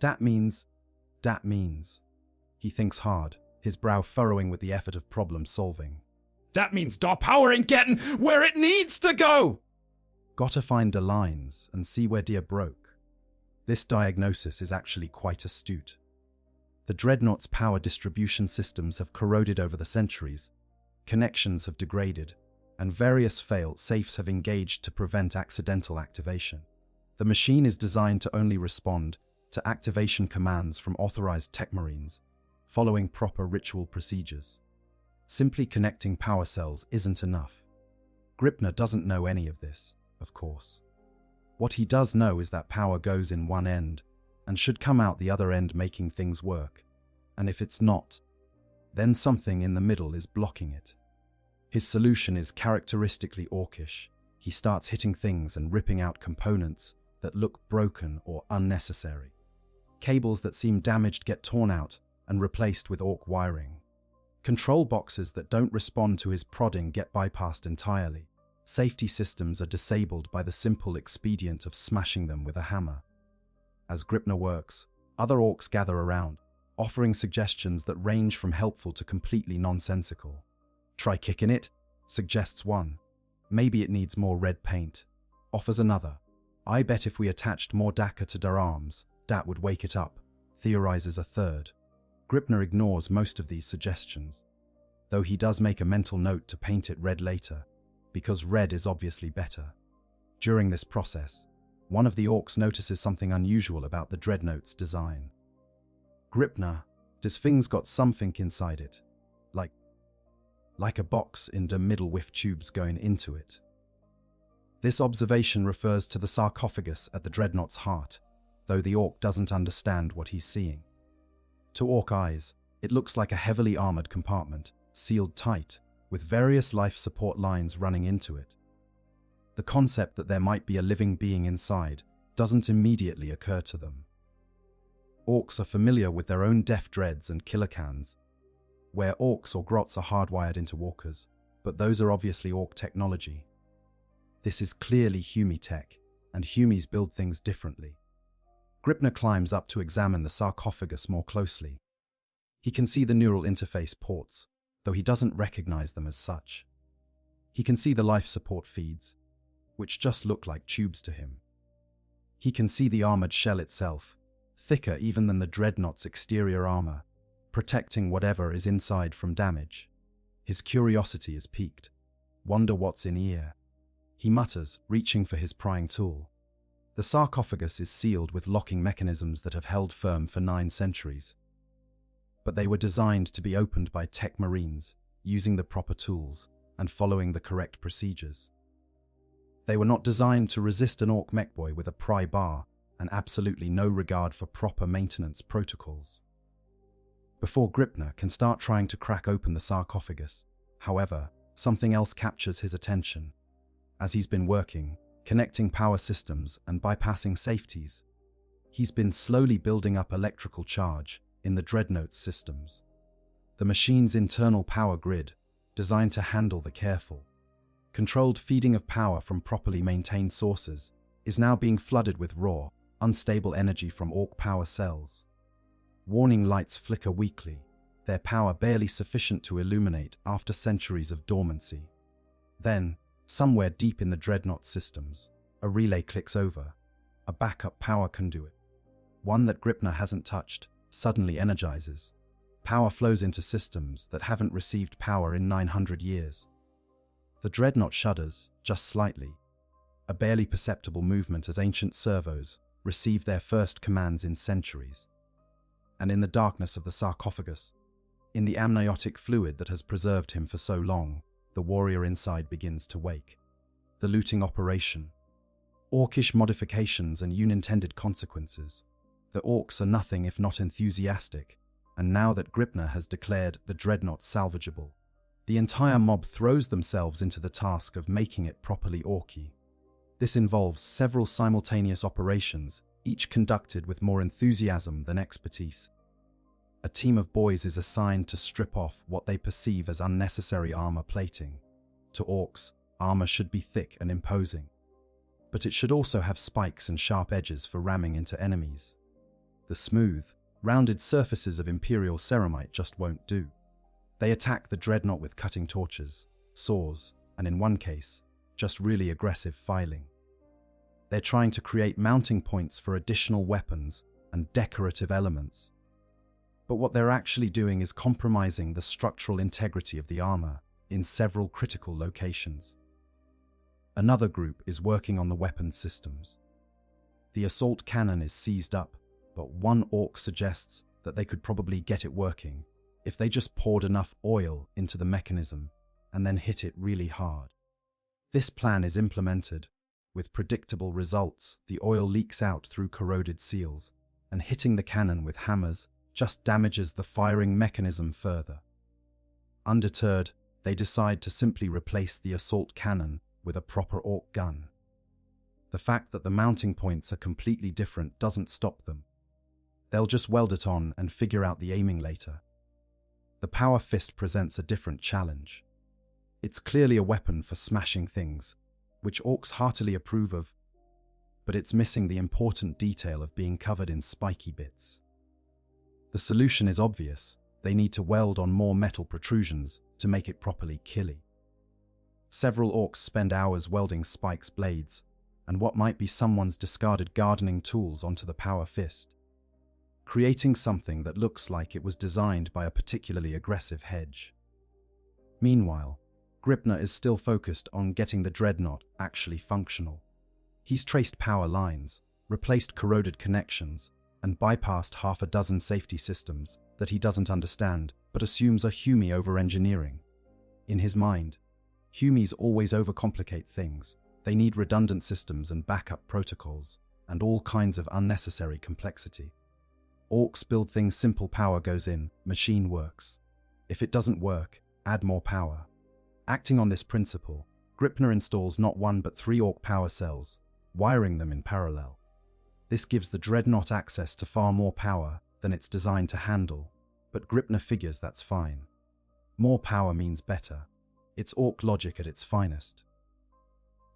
That means. He thinks hard, his brow furrowing with the effort of problem solving. That means our power ain't getting where it needs to go! Gotta find the lines and see where dear broke. This diagnosis is actually quite astute. The Dreadnought's power distribution systems have corroded over the centuries, connections have degraded, and various fail-safes have engaged to prevent accidental activation. The machine is designed to only respond to activation commands from authorized tech marines, following proper ritual procedures. Simply connecting power cells isn't enough. Gripner doesn't know any of this, of course. What he does know is that power goes in one end and should come out the other end, making things work. And if it's not, then something in the middle is blocking it. His solution is characteristically Orkish. He starts hitting things and ripping out components that look broken or unnecessary. Cables that seem damaged get torn out and replaced with Ork wiring. Control boxes that don't respond to his prodding get bypassed entirely. Safety systems are disabled by the simple expedient of smashing them with a hammer. As Gripner works, other Orks gather around, offering suggestions that range from helpful to completely nonsensical. Try kicking it, suggests one. Maybe it needs more red paint, offers another. I bet if we attached more Daka to their arms, that would wake it up, theorizes a third. Gripner ignores most of these suggestions, though he does make a mental note to paint it red later, because red is obviously better. During this process, one of the Orks notices something unusual about the Dreadnought's design. Gripner, this thing's got something inside it, like a box in the middle with tubes going into it. This observation refers to the sarcophagus at the Dreadnought's heart, though the Ork doesn't understand what he's seeing. To Ork eyes, it looks like a heavily armored compartment, sealed tight, with various life support lines running into it. The concept that there might be a living being inside doesn't immediately occur to them. Orks are familiar with their own death dreads and kilocans, where Orks or grots are hardwired into walkers, but those are obviously Ork technology. This is clearly Humi tech, and Humis build things differently. Gripner climbs up to examine the sarcophagus more closely. He can see the neural interface ports, though he doesn't recognize them as such. He can see the life support feeds, which just look like tubes to him. He can see the armored shell itself, thicker even than the Dreadnought's exterior armor, protecting whatever is inside from damage. His curiosity is piqued. Wonder what's in here. He mutters, reaching for his prying tool. The sarcophagus is sealed with locking mechanisms that have held firm for 9 centuries. But they were designed to be opened by tech marines, using the proper tools and following the correct procedures. They were not designed to resist an Ork mechboy with a pry bar and absolutely no regard for proper maintenance protocols. Before Gripner can start trying to crack open the sarcophagus, however, something else captures his attention. As he's been working, connecting power systems and bypassing safeties, he's been slowly building up electrical charge in the Dreadnought's systems. The machine's internal power grid, designed to handle the careful, controlled feeding of power from properly maintained sources, is now being flooded with raw, unstable energy from Ork power cells. Warning lights flicker weakly, their power barely sufficient to illuminate after centuries of dormancy. Then, somewhere deep in the Dreadnought systems, a relay clicks over, a backup power conduit. One that Gripnr hasn't touched suddenly energizes. Power flows into systems that haven't received power in 900 years. The Dreadnought shudders, just slightly, a barely perceptible movement as ancient servos receive their first commands in centuries. And in the darkness of the sarcophagus, in the amniotic fluid that has preserved him for so long, the warrior inside begins to wake. The looting operation, Orkish modifications and unintended consequences. The Orks are nothing if not enthusiastic, and now that Gripnr has declared the Dreadnought salvageable, the entire mob throws themselves into the task of making it properly Orky. This involves several simultaneous operations, each conducted with more enthusiasm than expertise. A team of boys is assigned to strip off what they perceive as unnecessary armor plating. To Orks, armor should be thick and imposing, but it should also have spikes and sharp edges for ramming into enemies. The smooth, rounded surfaces of Imperial ceramite just won't do. They attack the Dreadnought with cutting torches, saws, and in one case, just really aggressive filing. They're trying to create mounting points for additional weapons and decorative elements. But what they're actually doing is compromising the structural integrity of the armor in several critical locations. Another group is working on the weapon systems. The assault cannon is seized up, but one Ork suggests that they could probably get it working if they just poured enough oil into the mechanism and then hit it really hard. This plan is implemented. With predictable results, the oil leaks out through corroded seals, and hitting the cannon with hammers just damages the firing mechanism further. Undeterred, they decide to simply replace the assault cannon with a proper Ork gun. The fact that the mounting points are completely different doesn't stop them. They'll just weld it on and figure out the aiming later. The Power Fist presents a different challenge. It's clearly a weapon for smashing things, which Orks heartily approve of, but it's missing the important detail of being covered in spiky bits. The solution is obvious. They need to weld on more metal protrusions to make it properly killy. Several Orks spend hours welding spikes, blades, and what might be someone's discarded gardening tools onto the Power Fist, creating something that looks like it was designed by a particularly aggressive hedge. Meanwhile, Gripnr is still focused on getting the Dreadnought actually functional. He's traced power lines, replaced corroded connections, and bypassed half a dozen safety systems that he doesn't understand but assumes are Hume over-engineering. In his mind, Humes always overcomplicate things. They need redundant systems and backup protocols, and all kinds of unnecessary complexity. Orks build things simple, power goes in, machine works. If it doesn't work, add more power. Acting on this principle, Gripnr installs not one but 3 Ork power cells, wiring them in parallel. This gives the Dreadnought access to far more power than it's designed to handle, but Gripnr figures that's fine. More power means better. It's Ork logic at its finest.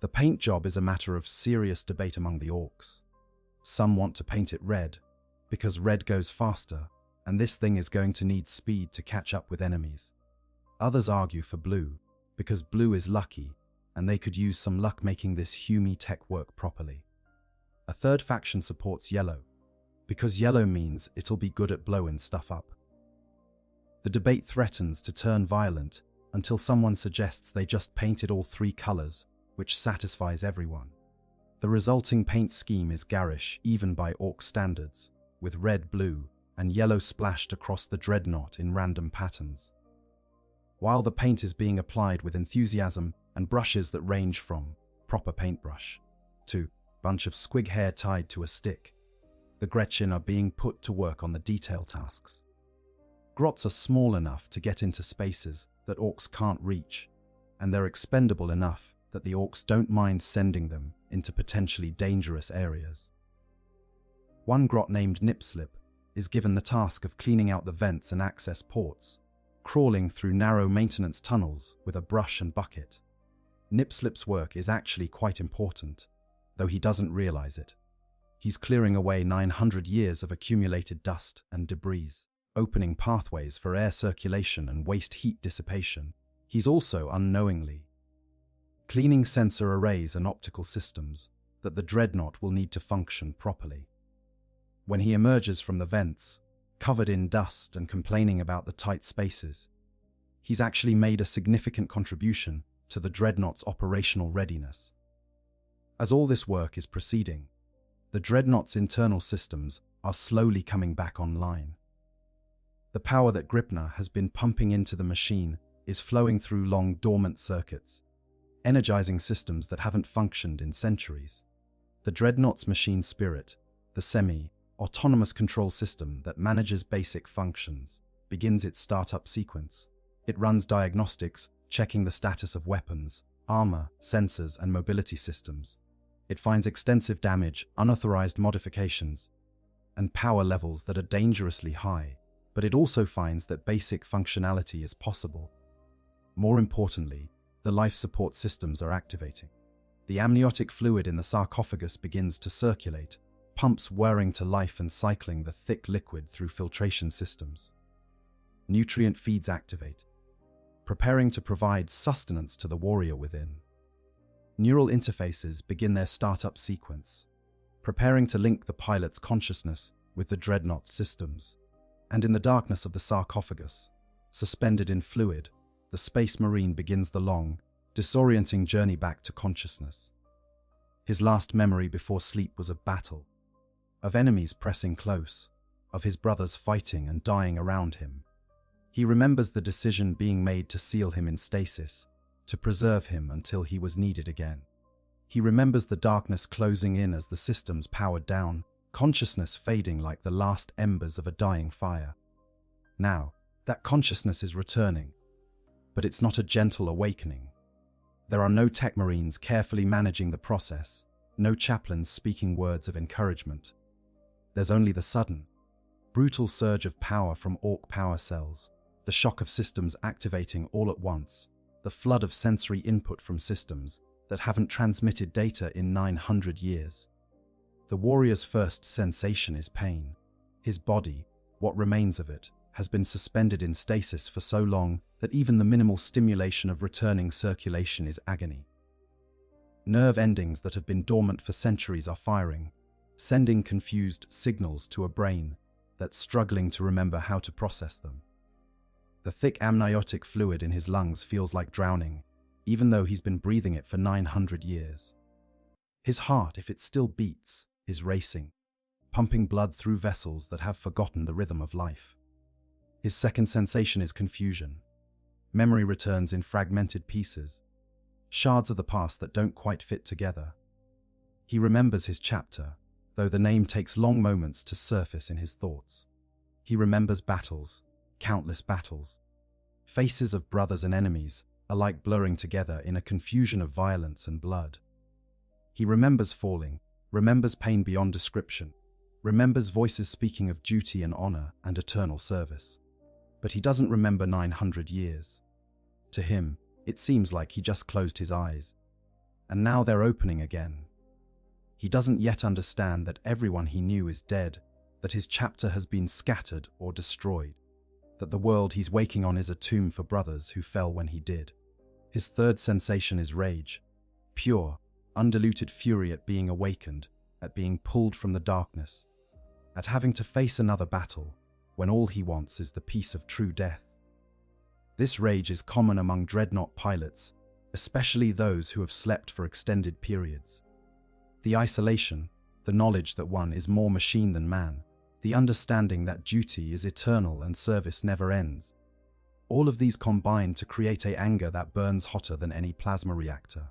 The paint job is a matter of serious debate among the Orks. Some want to paint it red, because red goes faster, and this thing is going to need speed to catch up with enemies. Others argue for blue, because blue is lucky, and they could use some luck making this Hume tech work properly. A third faction supports yellow, because yellow means it'll be good at blowing stuff up. The debate threatens to turn violent until someone suggests they just painted all 3 colors, which satisfies everyone. The resulting paint scheme is garish even by Ork standards, with red, blue, and yellow splashed across the Dreadnought in random patterns. While the paint is being applied with enthusiasm and brushes that range from proper paintbrush to bunch of squig hair tied to a stick, the Gretchen are being put to work on the detail tasks. Grots are small enough to get into spaces that Orks can't reach, and they're expendable enough that the Orks don't mind sending them into potentially dangerous areas. One grot named Nipslip is given the task of cleaning out the vents and access ports, crawling through narrow maintenance tunnels with a brush and bucket. Nipslip's work is actually quite important, though he doesn't realize it. He's clearing away 900 years of accumulated dust and debris. opening pathways for air circulation and waste heat dissipation. He's also unknowingly cleaning sensor arrays and optical systems that the Dreadnought will need to function properly. When he emerges from the vents, covered in dust and complaining about the tight spaces, he's actually made a significant contribution to the Dreadnought's operational readiness. As all this work is proceeding, the Dreadnought's internal systems are slowly coming back online. The power that Gripner has been pumping into the machine is flowing through long dormant circuits, energizing systems that haven't functioned in centuries. The Dreadnought's machine spirit, the semi-autonomous control system that manages basic functions, begins its startup sequence. It runs diagnostics, checking the status of weapons, armor, sensors, and mobility systems. It finds extensive damage, unauthorized modifications, and power levels that are dangerously high, but it also finds that basic functionality is possible. More importantly, the life support systems are activating. The amniotic fluid in the sarcophagus begins to circulate, pumps whirring to life and cycling the thick liquid through filtration systems. Nutrient feeds activate, preparing to provide sustenance to the warrior within. Neural interfaces begin their startup sequence, preparing to link the pilot's consciousness with the Dreadnought systems. And in the darkness of the sarcophagus, suspended in fluid, the Space Marine begins the long, disorienting journey back to consciousness. His last memory before sleep was of battle, of enemies pressing close, of his brothers fighting and dying around him. He remembers the decision being made to seal him in stasis, to preserve him until he was needed again. He remembers the darkness closing in as the systems powered down, consciousness fading like the last embers of a dying fire. Now, that consciousness is returning, but it's not a gentle awakening. There are no tech marines carefully managing the process, no chaplains speaking words of encouragement. There's only the sudden, brutal surge of power from Ork power cells, the shock of systems activating all at once, the flood of sensory input from systems that haven't transmitted data in 900 years. The warrior's first sensation is pain. His body, what remains of it, has been suspended in stasis for so long that even the minimal stimulation of returning circulation is agony. Nerve endings that have been dormant for centuries are firing, sending confused signals to a brain that's struggling to remember how to process them. The thick amniotic fluid in his lungs feels like drowning, even though he's been breathing it for 900 years. His heart, if it still beats, is racing, pumping blood through vessels that have forgotten the rhythm of life. His second sensation is confusion. Memory returns in fragmented pieces, shards of the past that don't quite fit together. He remembers his chapter, though the name takes long moments to surface in his thoughts. He remembers battles, countless battles. Faces of brothers and enemies, alike blurring together in a confusion of violence and blood. He remembers falling, remembers pain beyond description, remembers voices speaking of duty and honor and eternal service. But he doesn't remember 900 years. To him, it seems like he just closed his eyes, and now they're opening again. He doesn't yet understand that everyone he knew is dead, that his chapter has been scattered or destroyed, that the world he's waking on is a tomb for brothers who fell when he did. His third sensation is rage, pure, undiluted fury at being awakened, at being pulled from the darkness, at having to face another battle, when all he wants is the peace of true death. This rage is common among Dreadnought pilots, especially those who have slept for extended periods. The isolation, the knowledge that one is more machine than man, the understanding that duty is eternal and service never ends. All of these combine to create an anger that burns hotter than any plasma reactor.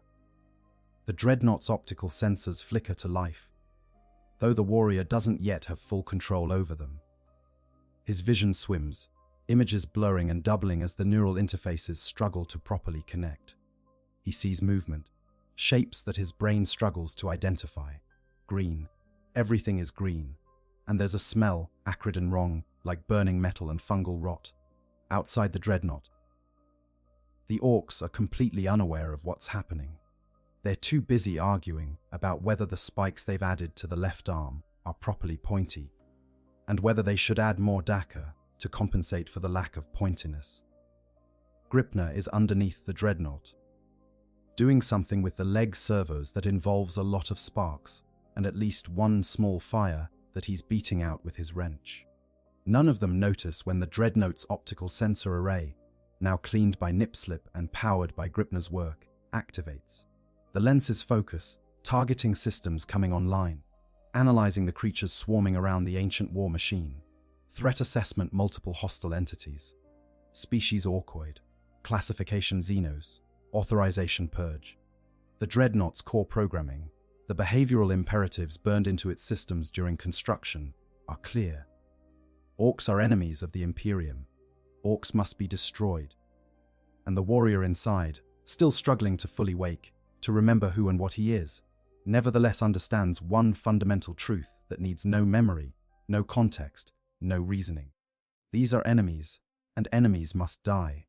The Dreadnought's optical sensors flicker to life, though the warrior doesn't yet have full control over them. His vision swims, images blurring and doubling as the neural interfaces struggle to properly connect. He sees movement, shapes that his brain struggles to identify. Green. Everything is green. And there's a smell, acrid and wrong, like burning metal and fungal rot. Outside the Dreadnought, the Orks are completely unaware of what's happening. They're too busy arguing about whether the spikes they've added to the left arm are properly pointy, and whether they should add more dakka to compensate for the lack of pointiness. Gripner is underneath the Dreadnought, doing something with the leg servos that involves a lot of sparks and at least one small fire that he's beating out with his wrench. None of them notice when the Dreadnought's optical sensor array, now cleaned by nip-slip and powered by Gripner's work, activates. The lenses focus, targeting systems coming online, analyzing the creatures swarming around the ancient war machine. Threat assessment: multiple hostile entities. Species Orkoid. Classification Xenos. Authorization Purge. The Dreadnought's core programming, the behavioral imperatives burned into its systems during construction, are clear. Orks are enemies of the Imperium. Orks must be destroyed. And the warrior inside, still struggling to fully wake, to remember who and what he is, nevertheless understands one fundamental truth that needs no memory, no context, no reasoning. These are enemies, and enemies must die.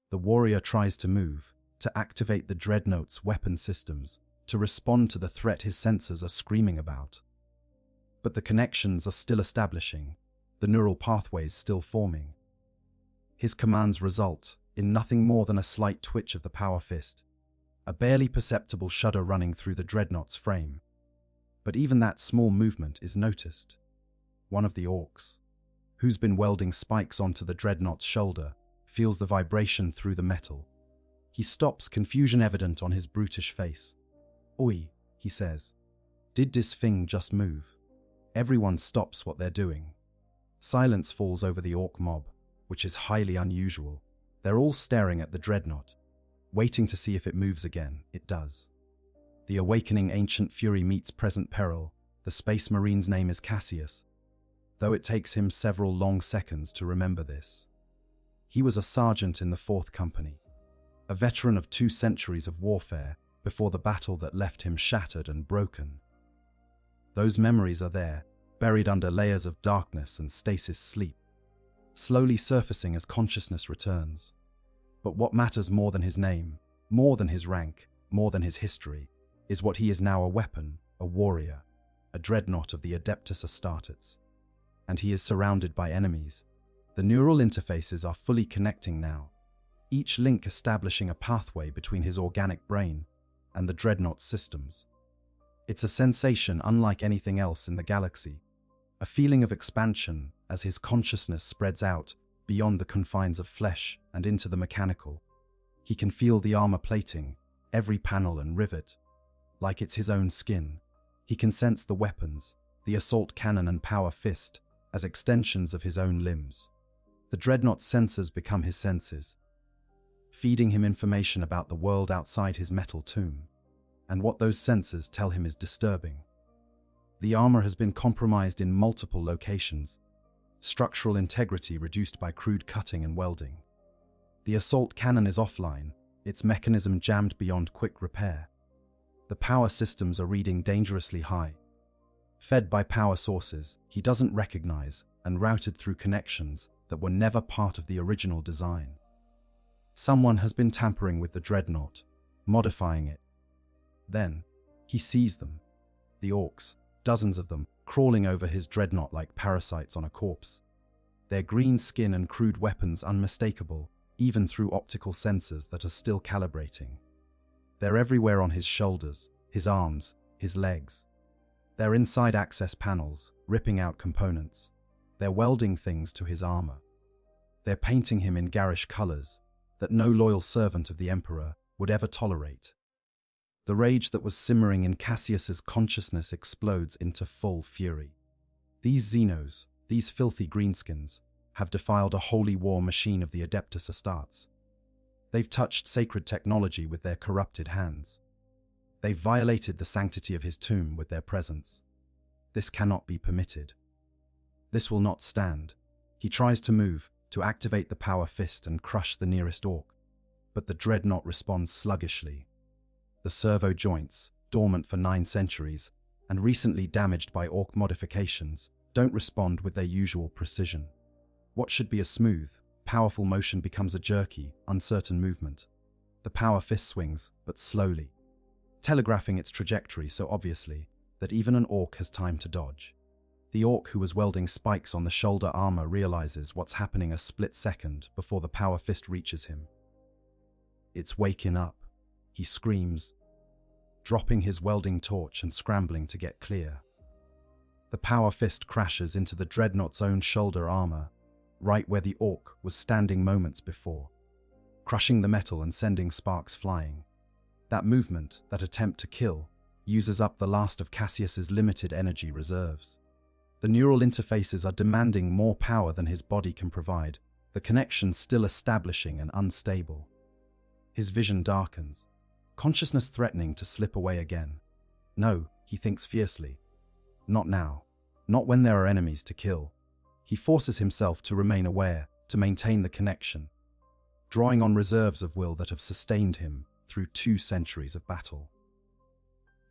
The warrior tries to move, to activate the Dreadnought's weapon systems, to respond to the threat his sensors are screaming about. But the connections are still establishing, the neural pathways still forming. His commands result in nothing more than a slight twitch of the power fist, a barely perceptible shudder running through the Dreadnought's frame. But even that small movement is noticed. One of the Orks, who's been welding spikes onto the Dreadnought's shoulder, feels the vibration through the metal. He stops, confusion evident on his brutish face. "Oi," he says. "Did this thing just move?" Everyone stops what they're doing. Silence falls over the Ork mob, which is highly unusual. They're all staring at the Dreadnought, waiting to see if it moves again. It does. The awakening ancient fury meets present peril. The Space Marine's name is Cassius, though it takes him several long seconds to remember this. He was a sergeant in the 4th Company, a veteran of 2 centuries of warfare before the battle that left him shattered and broken. Those memories are there, buried under layers of darkness and stasis sleep, slowly surfacing as consciousness returns. But what matters more than his name, more than his rank, more than his history, is what he is now: a weapon, a warrior, a Dreadnought of the Adeptus Astartes. And he is surrounded by enemies. The neural interfaces are fully connecting now, each link establishing a pathway between his organic brain and the Dreadnought's systems. It's a sensation unlike anything else in the galaxy, a feeling of expansion as his consciousness spreads out beyond the confines of flesh and into the mechanical. He can feel the armor plating, every panel and rivet, like it's his own skin. He can sense the weapons, the assault cannon and power fist, as extensions of his own limbs. The Dreadnought's sensors become his senses, feeding him information about the world outside his metal tomb. And what those sensors tell him is disturbing. The armor has been compromised in multiple locations, structural integrity reduced by crude cutting and welding. The assault cannon is offline, its mechanism jammed beyond quick repair. The power systems are reading dangerously high, fed by power sources he doesn't recognize and routed through connections that were never part of the original design. Someone has been tampering with the Dreadnought, modifying it. Then, he sees them. The Orks, dozens of them, crawling over his Dreadnought like parasites on a corpse. Their green skin and crude weapons unmistakable, even through optical sensors that are still calibrating. They're everywhere on his shoulders, his arms, his legs. They're inside access panels, ripping out components. They're welding things to his armor. They're painting him in garish colors that no loyal servant of the Emperor would ever tolerate. The rage that was simmering in Cassius's consciousness explodes into full fury. These Xenos, these filthy greenskins, have defiled a holy war machine of the Adeptus Astartes. They've touched sacred technology with their corrupted hands. They've violated the sanctity of his tomb with their presence. This cannot be permitted. This will not stand. He tries to move, to activate the power fist and crush the nearest Ork, but the Dreadnought responds sluggishly. The servo joints, dormant for 9 centuries, and recently damaged by Ork modifications, don't respond with their usual precision. What should be a smooth, powerful motion becomes a jerky, uncertain movement. The power fist swings, but slowly, telegraphing its trajectory so obviously that even an Ork has time to dodge. The orc who was welding spikes on the shoulder armor realizes what's happening a split second before the power fist reaches him. It's waking up, he screams, dropping his welding torch and scrambling to get clear. The power fist crashes into the Dreadnought's own shoulder armor, right where the orc was standing moments before, crushing the metal and sending sparks flying. That movement, that attempt to kill, uses up the last of Cassius's limited energy reserves. The neural interfaces are demanding more power than his body can provide, the connection still establishing and unstable. His vision darkens, consciousness threatening to slip away again. No, he thinks fiercely. Not now. Not when there are enemies to kill. He forces himself to remain aware, to maintain the connection, drawing on reserves of will that have sustained him through 2 centuries of battle.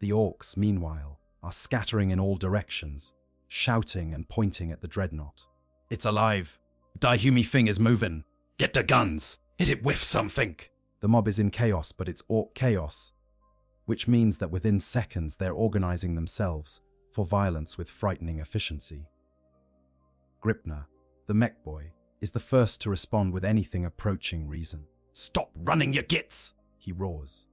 The orcs, meanwhile, are scattering in all directions, shouting and pointing at the Dreadnought. It's alive. Die-Humi thing is moving. Get the guns. Hit it with something. The mob is in chaos, but it's orc chaos, which means that within seconds they're organizing themselves for violence with frightening efficiency. Gripner, the mech boy, is the first to respond with anything approaching reason. Stop running your gits, he roars.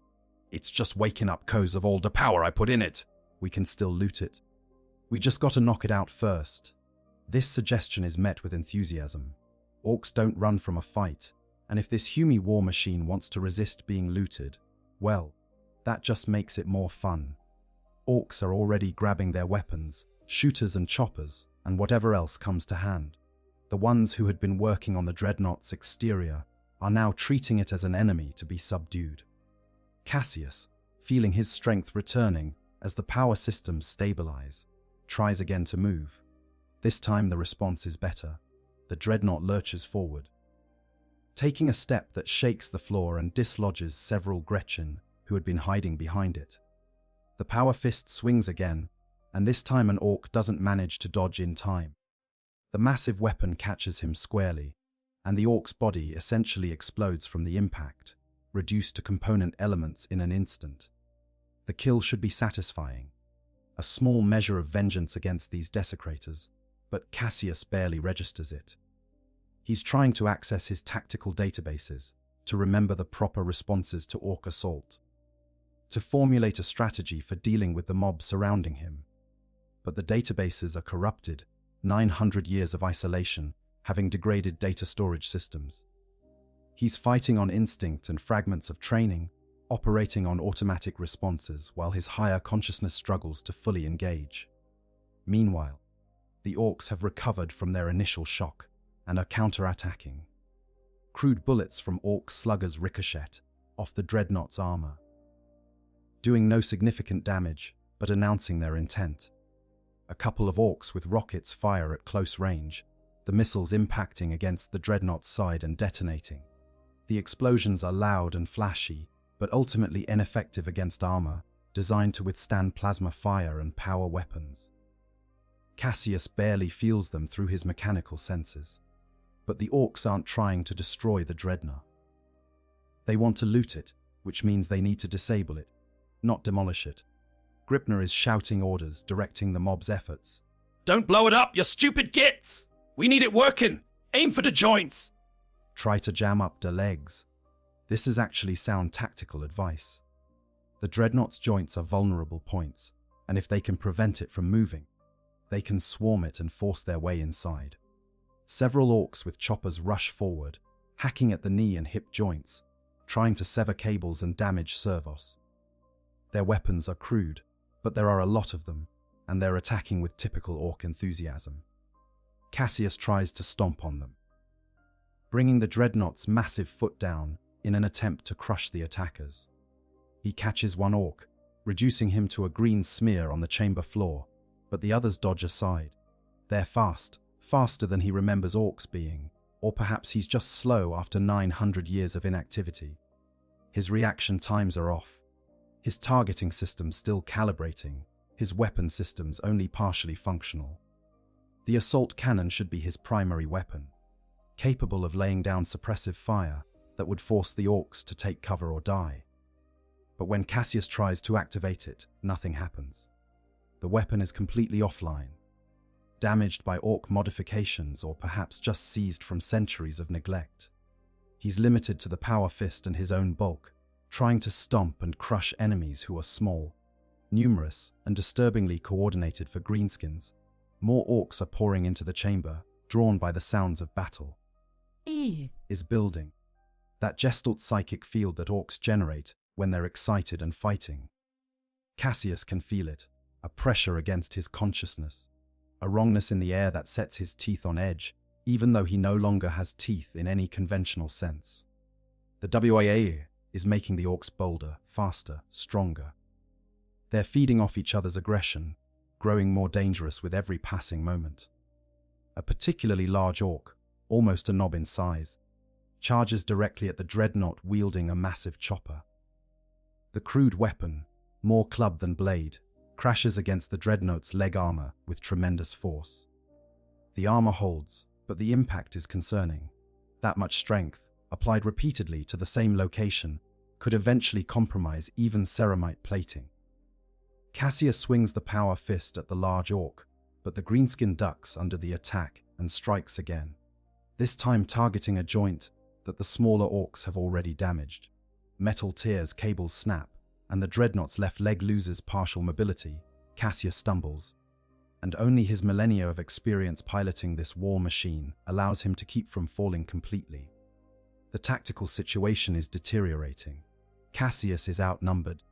It's just waking up cause of all the power I put in it. We can still loot it. We just gotta knock it out first. This suggestion is met with enthusiasm. Orcs don't run from a fight, and if this Humi war machine wants to resist being looted, well, that just makes it more fun. Orcs are already grabbing their weapons, shooters and choppers, and whatever else comes to hand. The ones who had been working on the Dreadnought's exterior are now treating it as an enemy to be subdued. Cassius, feeling his strength returning as the power systems stabilize, tries again to move. This time the response is better. The Dreadnought lurches forward, taking a step that shakes the floor and dislodges several Gretchen who had been hiding behind it. The power fist swings again, and this time an orc doesn't manage to dodge in time. The massive weapon catches him squarely, and the orc's body essentially explodes from the impact, reduced to component elements in an instant. The kill should be satisfying, a small measure of vengeance against these desecrators, but Cassius barely registers it. He's trying to access his tactical databases, to remember the proper responses to orc assault, to formulate a strategy for dealing with the mob surrounding him. But the databases are corrupted, 900 years of isolation having degraded data storage systems. He's fighting on instinct and fragments of training, operating on automatic responses while his higher consciousness struggles to fully engage. Meanwhile, the orcs have recovered from their initial shock and are counterattacking. Crude bullets from orc sluggers ricochet off the Dreadnought's armor, doing no significant damage but announcing their intent. A couple of orcs with rockets fire at close range, the missiles impacting against the Dreadnought's side and detonating. The explosions are loud and flashy, but ultimately ineffective against armor designed to withstand plasma fire and power weapons. Cassius barely feels them through his mechanical senses, but the orcs aren't trying to destroy the Dreadnought. They want to loot it, which means they need to disable it, not demolish it. Gripner is shouting orders, directing the mob's efforts. Don't blow it up, you stupid gits! We need it working! Aim for the joints! Try to jam up the legs. This is actually sound tactical advice. The Dreadnought's joints are vulnerable points, and if they can prevent it from moving, they can swarm it and force their way inside. Several orcs with choppers rush forward, hacking at the knee and hip joints, trying to sever cables and damage servos. Their weapons are crude, but there are a lot of them, and they're attacking with typical orc enthusiasm. Cassius tries to stomp on them, bringing the Dreadnought's massive foot down in an attempt to crush the attackers. He catches one orc, reducing him to a green smear on the chamber floor, but the others dodge aside. They're fast, faster than he remembers orcs being, or perhaps he's just slow after 900 years of inactivity. His reaction times are off, his targeting system still calibrating, his weapon systems only partially functional. The assault cannon should be his primary weapon, capable of laying down suppressive fire that would force the orcs to take cover or die. But when Cassius tries to activate it, nothing happens. The weapon is completely offline. damaged by orc modifications or perhaps just seized from centuries of neglect. He's limited to the power fist and his own bulk, trying to stomp and crush enemies who are small, numerous, and disturbingly coordinated for greenskins. More orcs are pouring into the chamber, drawn by the sounds of battle. Is building. That gestalt psychic field that orcs generate when they're excited and fighting. Cassius can feel it, a pressure against his consciousness, a wrongness in the air that sets his teeth on edge, even though he no longer has teeth in any conventional sense. The WIA is making the orcs bolder, faster, stronger. They're feeding off each other's aggression, growing more dangerous with every passing moment. A particularly large orc, almost a knob in size, charges directly at the Dreadnought wielding a massive chopper. The crude weapon, more club than blade, crashes against the Dreadnought's leg armor with tremendous force. The armor holds, but the impact is concerning. That much strength, applied repeatedly to the same location, could eventually compromise even ceramite plating. Cassius swings the power fist at the large orc, but the greenskin ducks under the attack and strikes again, this time targeting a joint that the smaller orcs have already damaged. Metal tears, cables snap, and the Dreadnought's left leg loses partial mobility. Cassius stumbles, and only his millennia of experience piloting this war machine allows him to keep from falling completely. The tactical situation is deteriorating. Cassius is outnumbered.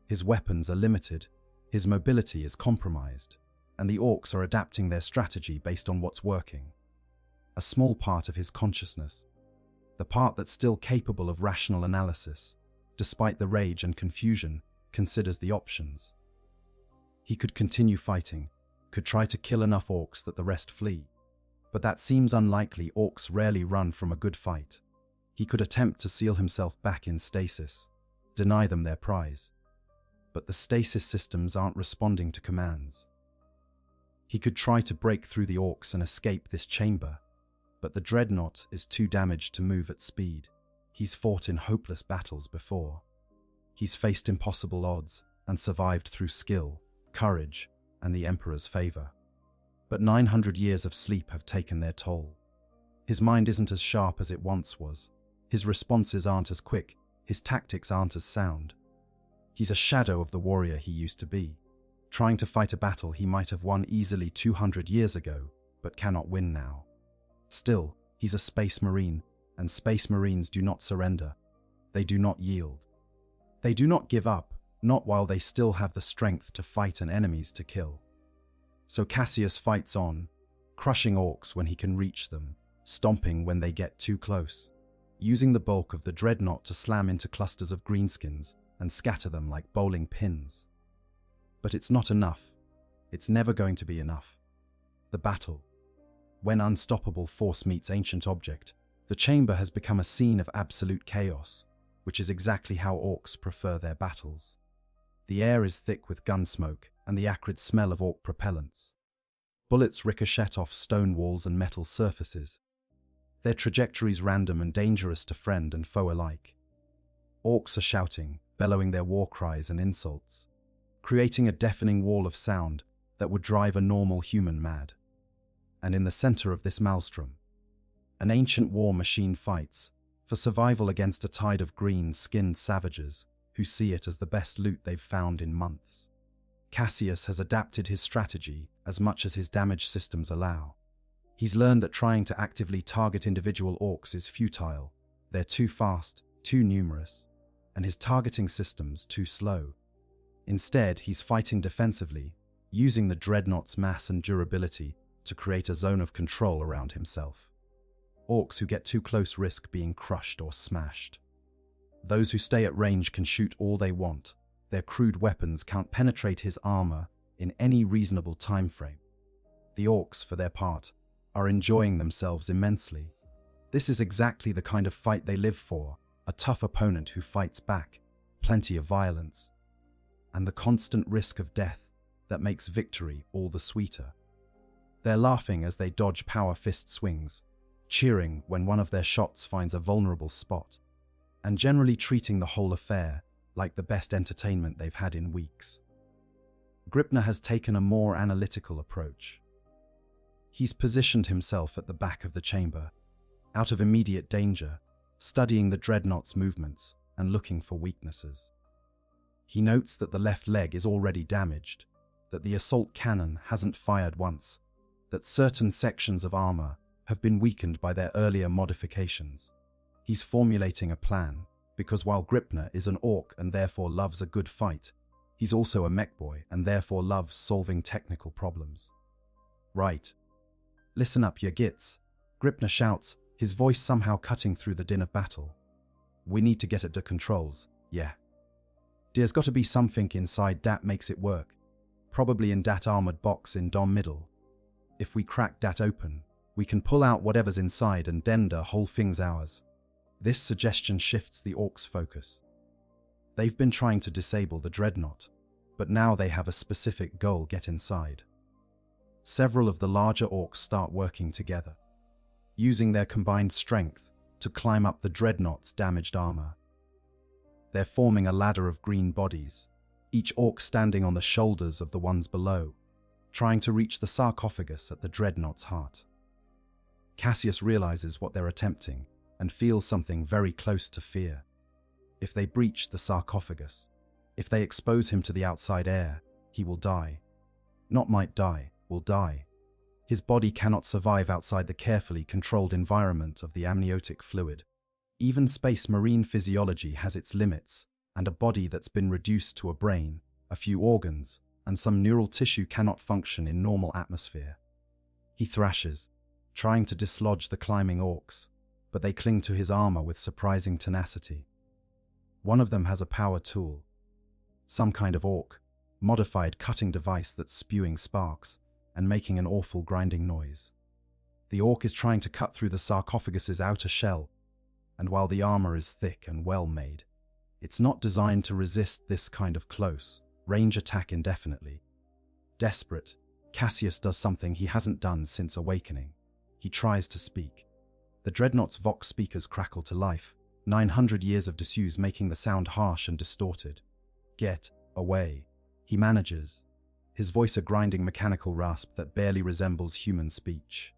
His weapons are limited, his mobility is compromised, and the orcs are adapting their strategy based on what's working. A small part of his consciousness, the part that's still capable of rational analysis, despite the rage and confusion, considers the options. He could continue fighting, could try to kill enough orcs that the rest flee. But that seems unlikely. Orcs rarely run from a good fight. He could attempt to seal himself back in stasis, deny them their prize. But the stasis systems aren't responding to commands. He could try to break through the orcs and escape this chamber, but the Dreadnought is too damaged to move at speed. He's fought in hopeless battles before. He's faced impossible odds and survived through skill, courage, and the Emperor's favor. But 900 years of sleep have taken their toll. His mind isn't as sharp as it once was. His responses aren't as quick. His tactics aren't as sound. He's a shadow of the warrior he used to be, trying to fight a battle he might have won easily 200 years ago, but cannot win now. Still, he's a space marine, and space marines do not surrender. They do not yield. They do not give up, not while they still have the strength to fight and enemies to kill. So Cassius fights on, crushing orcs when he can reach them, stomping when they get too close, using the bulk of the Dreadnought to slam into clusters of greenskins and scatter them like bowling pins. But it's not enough. It's never going to be enough. The battle. When unstoppable force meets ancient object, the chamber has become a scene of absolute chaos, which is exactly how orcs prefer their battles. The air is thick with gun smoke and the acrid smell of orc propellants. Bullets ricochet off stone walls and metal surfaces, their trajectories random and dangerous to friend and foe alike. Orcs are shouting, bellowing their war cries and insults, creating a deafening wall of sound that would drive a normal human mad. And in the center of this maelstrom, an ancient war machine fights for survival against a tide of green-skinned savages who see it as the best loot they've found in months. Cassius has adapted his strategy as much as his damage systems allow. He's learned that trying to actively target individual orcs is futile. They're too fast, too numerous, and his targeting systems too slow. Instead, he's fighting defensively, using the Dreadnought's mass and durability to create a zone of control around himself. Orcs who get too close risk being crushed or smashed. Those who stay at range can shoot all they want. Their crude weapons can't penetrate his armor in any reasonable time frame. The orcs, for their part, are enjoying themselves immensely. This is exactly the kind of fight they live for, a tough opponent who fights back, plenty of violence, and the constant risk of death that makes victory all the sweeter. They're laughing as they dodge power fist swings, cheering when one of their shots finds a vulnerable spot, and generally treating the whole affair like the best entertainment they've had in weeks. Gripner has taken a more analytical approach. He's positioned himself at the back of the chamber, out of immediate danger, studying the Dreadnought's movements and looking for weaknesses. He notes that the left leg is already damaged, that the assault cannon hasn't fired once, that certain sections of armor have been weakened by their earlier modifications. He's formulating a plan, because while Gripner is an orc and therefore loves a good fight, he's also a mech boy and therefore loves solving technical problems. Right. Listen up, you gits, Gripner shouts, his voice somehow cutting through the din of battle. We need to get at the controls, yeah. There's got to be something inside that makes it work, probably in that armored box in Dom middle. If we crack that open, we can pull out whatever's inside and then the whole thing's ours. This suggestion shifts the orcs' focus. They've been trying to disable the Dreadnought, but now they have a specific goal: get inside. Several of the larger orcs start working together, using their combined strength to climb up the Dreadnought's damaged armor. They're forming a ladder of green bodies, each orc standing on the shoulders of the ones below, trying to reach the sarcophagus at the Dreadnought's heart. Cassius realizes what they're attempting and feels something very close to fear. If they breach the sarcophagus, if they expose him to the outside air, he will die. Not might die, will die. His body cannot survive outside the carefully controlled environment of the amniotic fluid. Even space marine physiology has its limits, and a body that's been reduced to a brain, a few organs, and some neural tissue cannot function in normal atmosphere. He thrashes, trying to dislodge the climbing orcs, but they cling to his armor with surprising tenacity. One of them has a power tool, some kind of orc, modified cutting device that's spewing sparks and making an awful grinding noise. The orc is trying to cut through the sarcophagus's outer shell, and while the armor is thick and well made, it's not designed to resist this kind of close range attack indefinitely. Desperate, Cassius does something he hasn't done since awakening. He tries to speak. The Dreadnought's vox speakers crackle to life, 900 years of disuse making the sound harsh and distorted. Get away. He manages, his voice a grinding mechanical rasp that barely resembles human speech.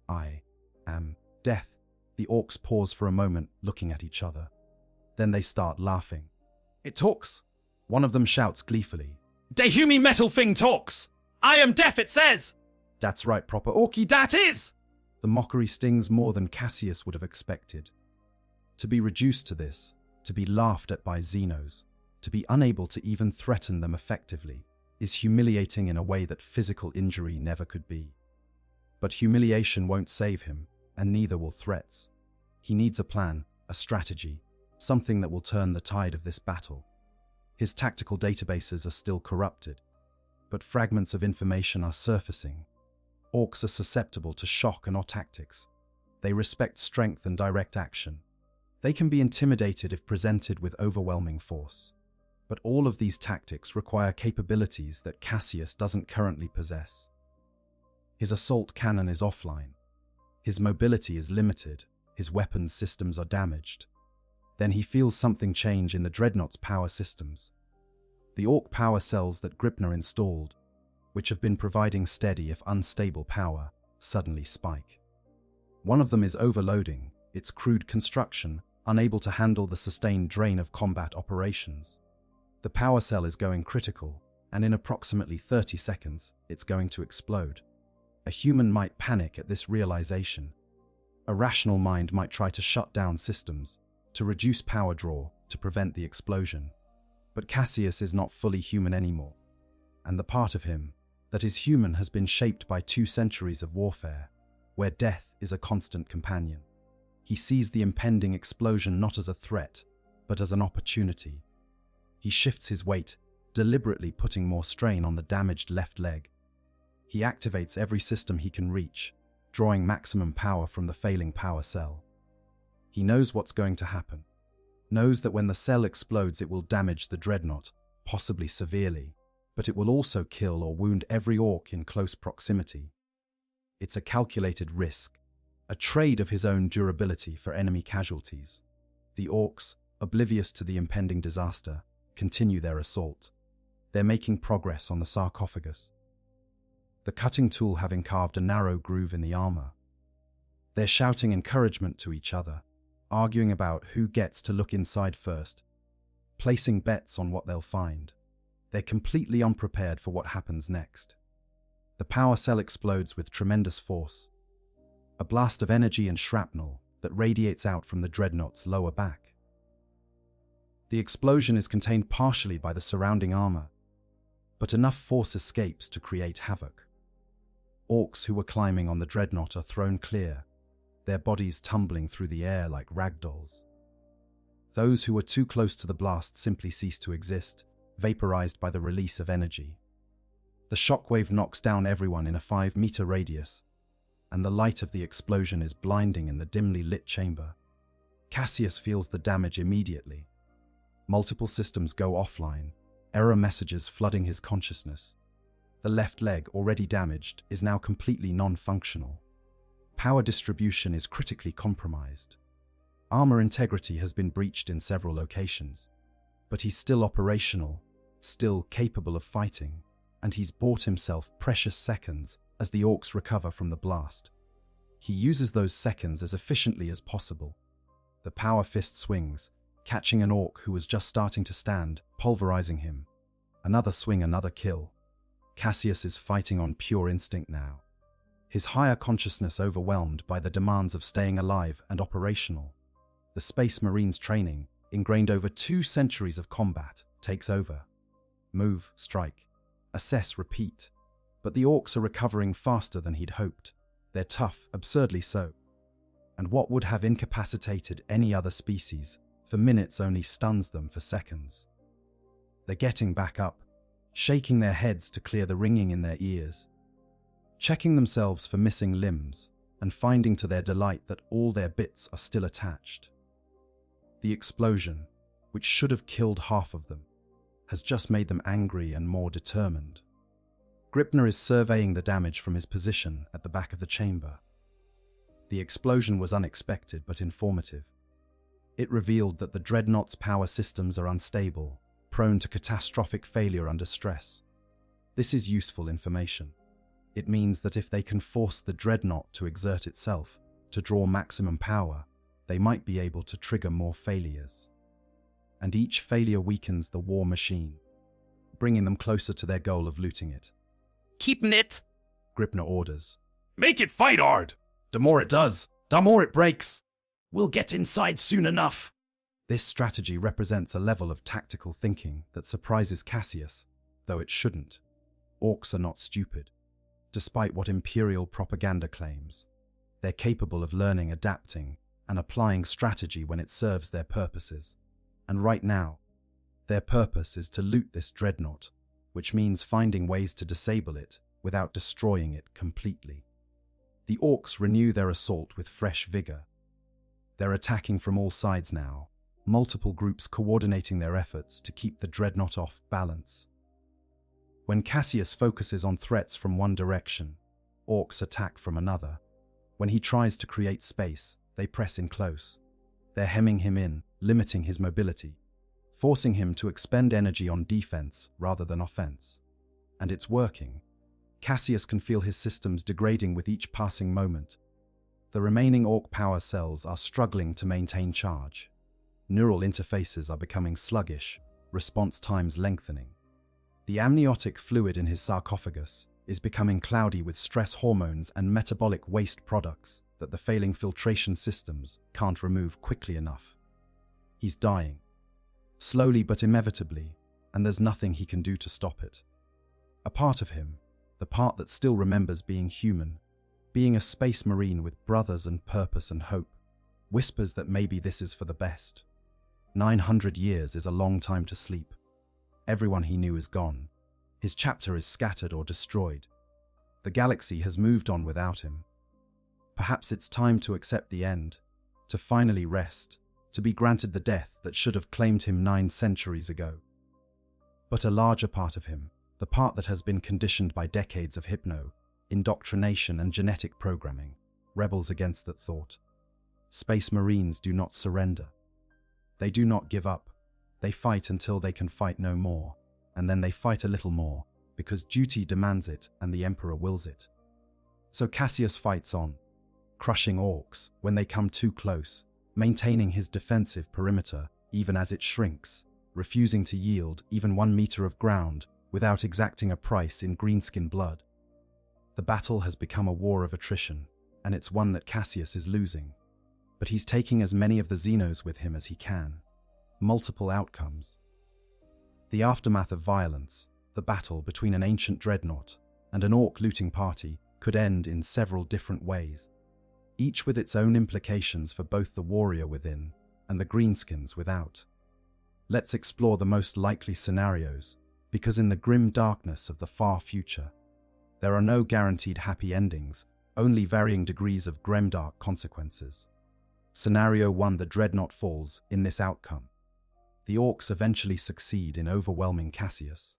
I am death. The orcs pause for a moment, looking at each other. Then they start laughing. It talks. One of them shouts gleefully. Dehumi metal thing talks. I am deaf, it says. That's right, proper orky, That is. The mockery stings more than Cassius would have expected. To be reduced to this, to be laughed at by Xenos, to be unable to even threaten them effectively, is humiliating in a way that physical injury never could be. But humiliation won't save him, and neither will threats. He needs a plan, a strategy, something that will turn the tide of this battle. His tactical databases are still corrupted, but fragments of information are surfacing. Orcs are susceptible to shock and or tactics. They respect strength and direct action. They can be intimidated if presented with overwhelming force. But all of these tactics require capabilities that Cassius doesn't currently possess. His assault cannon is offline. His mobility is limited. His weapons systems are damaged. Then he feels something change in the Dreadnought's power systems. The orc power cells that Gripner installed, which have been providing steady if unstable power, suddenly spike. One of them is overloading, its crude construction unable to handle the sustained drain of combat operations. The power cell is going critical, and in approximately 30 seconds, it's going to explode. A human might panic at this realization. A rational mind might try to shut down systems, to reduce power draw, to prevent the explosion. But Cassius is not fully human anymore, and the part of him that is human has been shaped by 2 centuries of warfare, where death is a constant companion. He sees the impending explosion not as a threat, but as an opportunity. He shifts his weight, deliberately putting more strain on the damaged left leg. He activates every system he can reach, drawing maximum power from the failing power cell. He knows what's going to happen, knows that when the cell explodes it will damage the Dreadnought, possibly severely, but it will also kill or wound every orc in close proximity. It's a calculated risk, a trade of his own durability for enemy casualties. The orcs, oblivious to the impending disaster, continue their assault. They're making progress on the sarcophagus. the cutting tool having carved a narrow groove in the armor. They're shouting encouragement to each other, arguing about who gets to look inside first, placing bets on what they'll find. They're completely unprepared for what happens next. The power cell explodes with tremendous force, a blast of energy and shrapnel that radiates out from the Dreadnought's lower back. The explosion is contained partially by the surrounding armor, but enough force escapes to create havoc. Orks who were climbing on the Dreadnought are thrown clear, their bodies tumbling through the air like ragdolls. Those who were too close to the blast simply cease to exist, vaporized by the release of energy. The shockwave knocks down everyone in a 5-meter radius, and the light of the explosion is blinding in the dimly lit chamber. Cassius feels the damage immediately. Multiple systems go offline, error messages flooding his consciousness. The left leg, already damaged, is now completely non-functional. Power distribution is critically compromised. Armor integrity has been breached in several locations, but he's still operational, still capable of fighting, and he's bought himself precious seconds as the Orks recover from the blast. He uses those seconds as efficiently as possible. The power fist swings, catching an Ork who was just starting to stand, pulverizing him. Another swing, another kill. Cassius is fighting on pure instinct now, his higher consciousness overwhelmed by the demands of staying alive and operational. The Space Marines' training, ingrained over 2 centuries of combat, takes over. Move, strike, assess, repeat. But the Orks are recovering faster than he'd hoped. They're tough, absurdly so. And what would have incapacitated any other species for minutes only stuns them for seconds. They're getting back up, shaking their heads to clear the ringing in their ears, checking themselves for missing limbs, and finding to their delight that all their bits are still attached. The explosion, which should have killed half of them, has just made them angry and more determined. Gripner is surveying the damage from his position at the back of the chamber. The explosion was unexpected but informative. It revealed that the Dreadnought's power systems are unstable, prone to catastrophic failure under stress. This is useful information. It means that if they can force the Dreadnought to exert itself, to draw maximum power, they might be able to trigger more failures. And each failure weakens the war machine, bringing them closer to their goal of looting it. Keepin' it, Gripner orders. Make it fight hard. The more it does, the more it breaks. We'll get inside soon enough. This strategy represents a level of tactical thinking that surprises Cassius, though it shouldn't. Orks are not stupid. Despite what Imperial propaganda claims, they're capable of learning, adapting, and applying strategy when it serves their purposes. And right now, their purpose is to loot this Dreadnought, which means finding ways to disable it without destroying it completely. The Orks renew their assault with fresh vigor. They're attacking from all sides now, multiple groups coordinating their efforts to keep the Dreadnought off balance. When Cassius focuses on threats from one direction, Orks attack from another. When he tries to create space, they press in close. They're hemming him in, limiting his mobility, forcing him to expend energy on defense rather than offense. And it's working. Cassius can feel his systems degrading with each passing moment. The remaining Ork power cells are struggling to maintain charge. Neural interfaces are becoming sluggish, response times lengthening. The amniotic fluid in his sarcophagus is becoming cloudy with stress hormones and metabolic waste products that the failing filtration systems can't remove quickly enough. He's dying, slowly but inevitably, and there's nothing he can do to stop it. A part of him, the part that still remembers being human, being a space marine with brothers and purpose and hope, whispers that maybe this is for the best. 900 years is a long time to sleep. Everyone he knew is gone. His chapter is scattered or destroyed. The galaxy has moved on without him. Perhaps it's time to accept the end, to finally rest, to be granted the death that should have claimed him 9 centuries ago. But a larger part of him, the part that has been conditioned by decades of hypno, indoctrination and genetic programming, rebels against that thought. Space Marines do not surrender. They do not give up. They fight until they can fight no more, and then they fight a little more, because duty demands it and the Emperor wills it. So Cassius fights on, crushing Orks when they come too close, maintaining his defensive perimeter even as it shrinks, refusing to yield even 1 meter of ground without exacting a price in greenskin blood. The battle has become a war of attrition, and it's one that Cassius is losing. But he's taking as many of the Xenos with him as he can. Multiple outcomes. The aftermath of violence, the battle between an ancient Dreadnought and an Ork looting party, could end in several different ways, each with its own implications for both the warrior within and the greenskins without. Let's explore the most likely scenarios, because in the grim darkness of the far future, there are no guaranteed happy endings, only varying degrees of grimdark consequences. Scenario 1: the Dreadnought falls in this outcome. The Orks eventually succeed in overwhelming Cassius.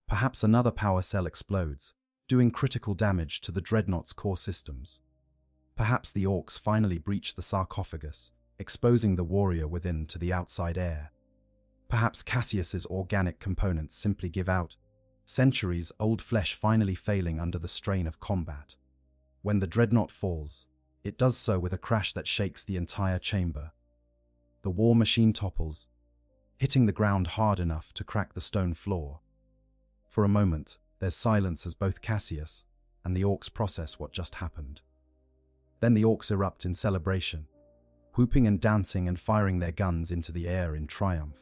Perhaps another power cell explodes, doing critical damage to the Dreadnought's core systems. Perhaps the Orks finally breach the sarcophagus, exposing the warrior within to the outside air. Perhaps Cassius's organic components simply give out, centuries-old flesh finally failing under the strain of combat. When the Dreadnought falls, it does so with a crash that shakes the entire chamber. The war machine topples, hitting the ground hard enough to crack the stone floor. For a moment, there's silence as both Cassius and the Orks process what just happened. Then the Orks erupt in celebration, whooping and dancing and firing their guns into the air in triumph.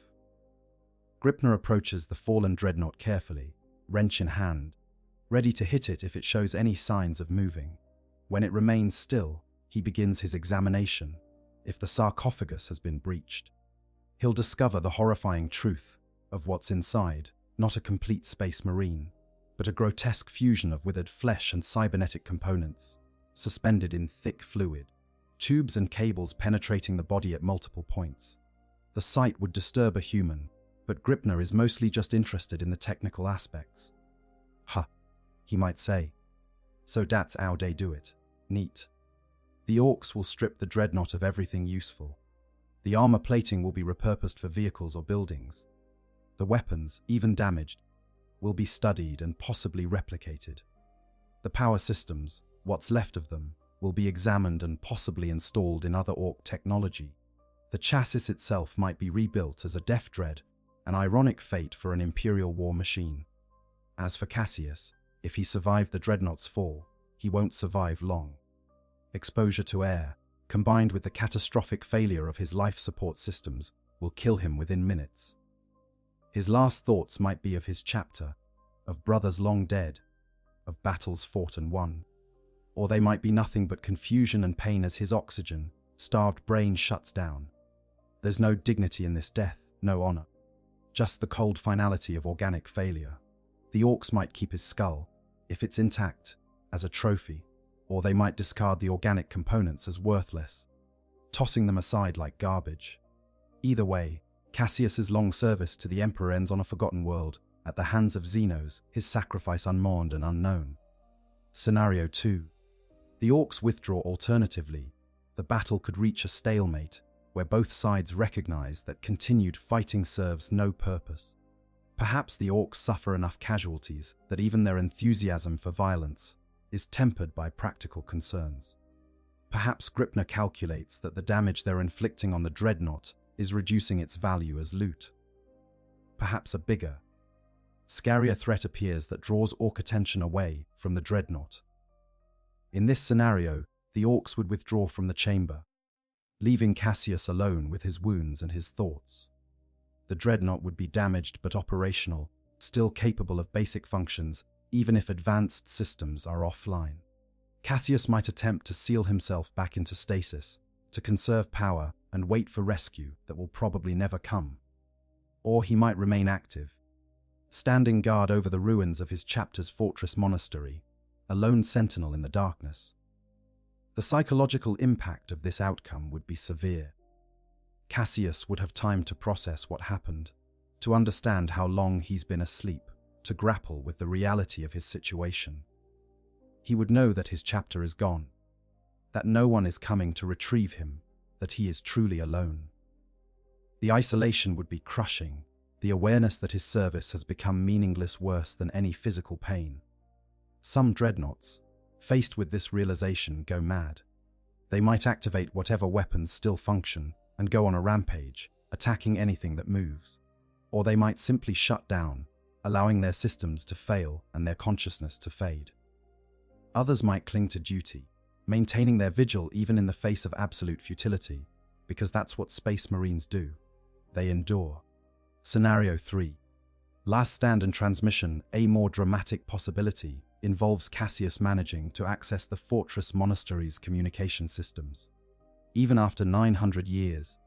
Gripner approaches the fallen Dreadnought carefully, wrench in hand, ready to hit it if it shows any signs of moving. When it remains still, he begins his examination. If the sarcophagus has been breached, he'll discover the horrifying truth of what's inside, not a complete space marine, but a grotesque fusion of withered flesh and cybernetic components, suspended in thick fluid, tubes and cables penetrating the body at multiple points. The sight would disturb a human, but Gripner is mostly just interested in the technical aspects. "Huh," he might say. "So that's how they do it. Neat." The Orks will strip the Dreadnought of everything useful. The armor plating will be repurposed for vehicles or buildings. The weapons, even damaged, will be studied and possibly replicated. The power systems, what's left of them, will be examined and possibly installed in other Ork technology. The chassis itself might be rebuilt as a Death Dread, an ironic fate for an Imperial war machine. As for Cassius, if he survived the Dreadnought's fall, he won't survive long. Exposure to air, combined with the catastrophic failure of his life support systems, will kill him within minutes. His last thoughts might be of his chapter, of brothers long dead, of battles fought and won. Or they might be nothing but confusion and pain as his oxygen-starved brain shuts down. There's no dignity in this death, no honor. Just the cold finality of organic failure. The Orks might keep his skull, if it's intact, as a trophy, or they might discard the organic components as worthless, tossing them aside like garbage. Either way, Cassius's long service to the Emperor ends on a forgotten world, at the hands of Xenos, his sacrifice unmourned and unknown. Scenario 2. The Orks withdraw alternatively. The battle could reach a stalemate, where both sides recognize that continued fighting serves no purpose. Perhaps the Orks suffer enough casualties that even their enthusiasm for violence is tempered by practical concerns. Perhaps Gripner calculates that the damage they're inflicting on the Dreadnought is reducing its value as loot. Perhaps a bigger, scarier threat appears that draws Ork attention away from the Dreadnought. In this scenario, the Orks would withdraw from the chamber, leaving Cassius alone with his wounds and his thoughts. The Dreadnought would be damaged but operational, still capable of basic functions, even if advanced systems are offline. Cassius might attempt to seal himself back into stasis, to conserve power and wait for rescue that will probably never come. Or he might remain active, standing guard over the ruins of his chapter's fortress monastery, a lone sentinel in the darkness. The psychological impact of this outcome would be severe. Cassius would have time to process what happened, to understand how long he's been asleep, to grapple with the reality of his situation. He would know that his chapter is gone, that no one is coming to retrieve him, that he is truly alone. The isolation would be crushing, the awareness that his service has become meaningless worse than any physical pain. Some dreadnoughts, faced with this realization, go mad. They might activate whatever weapons still function and go on a rampage, attacking anything that moves. Or they might simply shut down, allowing their systems to fail and their consciousness to fade. Others might cling to duty, maintaining their vigil even in the face of absolute futility, because that's what Space Marines do. They endure. Scenario 3. Last stand and transmission. A more dramatic possibility involves Cassius managing to access the fortress monastery's communication systems. Even after 900 years,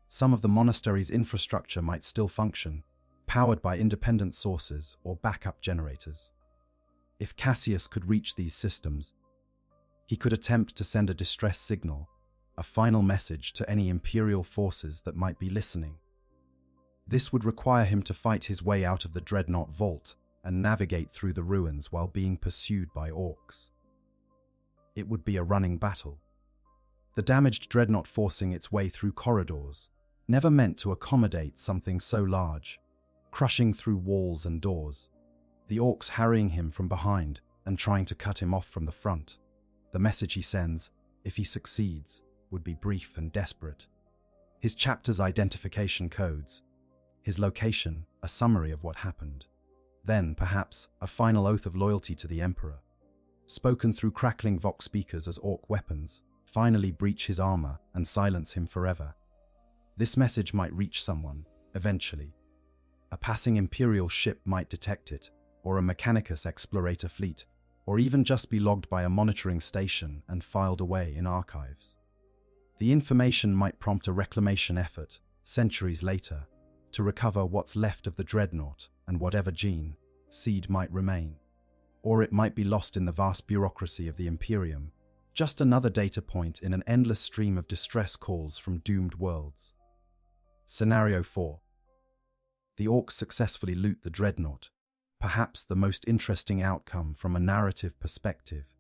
some of the monastery's infrastructure might still function, powered by independent sources or backup generators. If Cassius could reach these systems, he could attempt to send a distress signal, a final message to any Imperial forces that might be listening. This would require him to fight his way out of the Dreadnought vault and navigate through the ruins while being pursued by Orks. It would be a running battle. The damaged Dreadnought forcing its way through corridors, never meant to accommodate something so large, crushing through walls and doors, the Orks harrying him from behind and trying to cut him off from the front. The message he sends, if he succeeds, would be brief and desperate. His chapter's identification codes, his location, a summary of what happened. Then, perhaps, a final oath of loyalty to the Emperor, spoken through crackling Vox speakers as Ork weapons, finally breach his armor and silence him forever. This message might reach someone, eventually. A passing Imperial ship might detect it, or a Mechanicus explorator fleet, or even just be logged by a monitoring station and filed away in archives. The information might prompt a reclamation effort, centuries later, to recover what's left of the Dreadnought and whatever gene, seed might remain. Or it might be lost in the vast bureaucracy of the Imperium, just another data point in an endless stream of distress calls from doomed worlds. Scenario 4. The Orks successfully loot the Dreadnought. Perhaps the most interesting outcome from a narrative perspective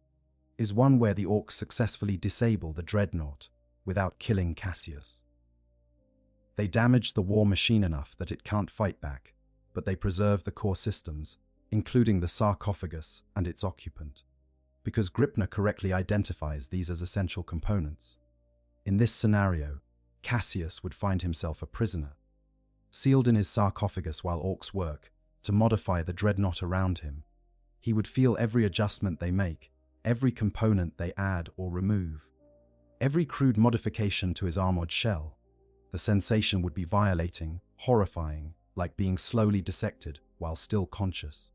is one where the Orks successfully disable the Dreadnought without killing Cassius. They damage the war machine enough that it can't fight back, but they preserve the core systems, including the sarcophagus and its occupant, because Gripner correctly identifies these as essential components. In this scenario, Cassius would find himself a prisoner, sealed in his sarcophagus while Orks work to modify the Dreadnought around him. He would feel every adjustment they make, every component they add or remove, every crude modification to his armored shell. The sensation would be violating, horrifying, like being slowly dissected while still conscious.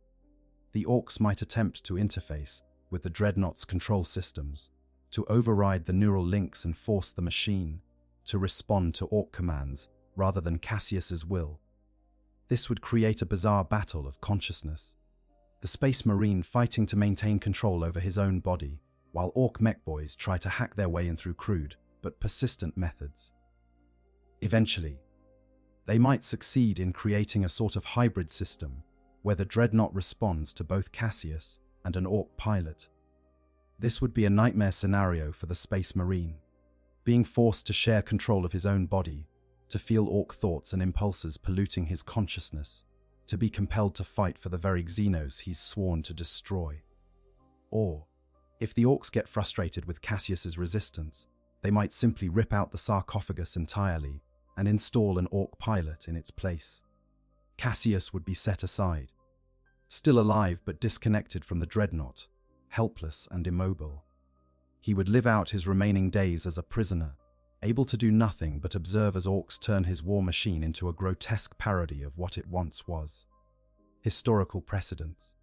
The Orks might attempt to interface with the Dreadnought's control systems, to override the neural links and force the machine to respond to Ork commands rather than Cassius's will. This would create a bizarre battle of consciousness. The Space Marine fighting to maintain control over his own body, while Ork mechboys try to hack their way in through crude but persistent methods. Eventually, they might succeed in creating a sort of hybrid system where the Dreadnought responds to both Cassius and an Ork pilot. This would be a nightmare scenario for the Space Marine, being forced to share control of his own body, to feel Ork thoughts and impulses polluting his consciousness, to be compelled to fight for the very Xenos he's sworn to destroy. Or, if the Orks get frustrated with Cassius's resistance, they might simply rip out the sarcophagus entirely and install an Ork pilot in its place. Cassius would be set aside, still alive but disconnected from the Dreadnought, helpless and immobile. He would live out his remaining days as a prisoner, able to do nothing but observe as Orks turn his war machine into a grotesque parody of what it once was. Historical precedents.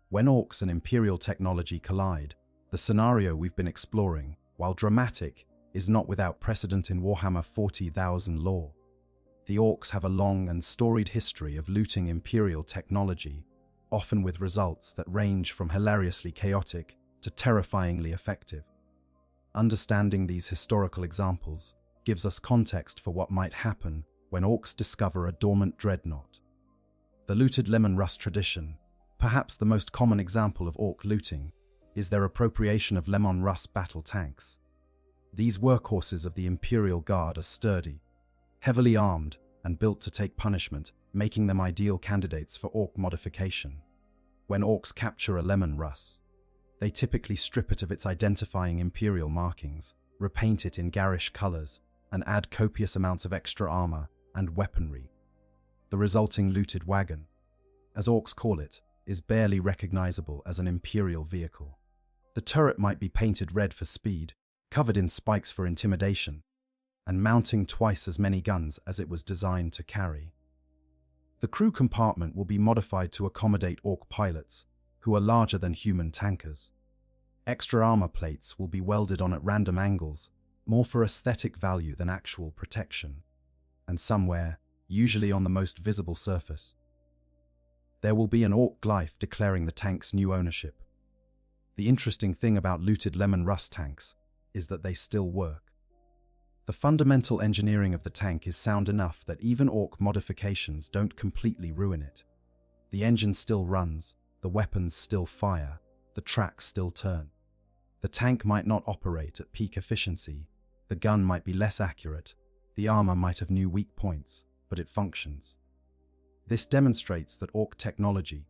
When Orks and Imperial technology collide, the scenario we've been exploring, while dramatic, is not without precedent in Warhammer 40,000 lore. The Orks have a long and storied history of looting Imperial technology, often with results that range from hilariously chaotic to terrifyingly effective. Understanding these historical examples gives us context for what might happen when Orks discover a dormant Dreadnought. The looted Lemon Rust tradition, perhaps the most common example of Ork looting, is their appropriation of Lemon Rust battle tanks. These workhorses of the Imperial Guard are sturdy, heavily armed, and built to take punishment, making them ideal candidates for Ork modification. When Orks capture a lemon russ, they typically strip it of its identifying Imperial markings, repaint it in garish colors, and add copious amounts of extra armor and weaponry. The resulting looted wagon, as Orks call it, is barely recognizable as an Imperial vehicle. The turret might be painted red for speed, covered in spikes for intimidation, and mounting twice as many guns as it was designed to carry. The crew compartment will be modified to accommodate Ork pilots, who are larger than human tankers. Extra armor plates will be welded on at random angles, more for aesthetic value than actual protection. And somewhere, usually on the most visible surface, there will be an Ork glyph declaring the tank's new ownership. The interesting thing about looted lemon rust tanks is that they still work. The fundamental engineering of the tank is sound enough that even Ork modifications don't completely ruin it. The engine still runs, the weapons still fire, the tracks still turn. The tank might not operate at peak efficiency, the gun might be less accurate, the armor might have new weak points, but it functions. This demonstrates that Ork technology,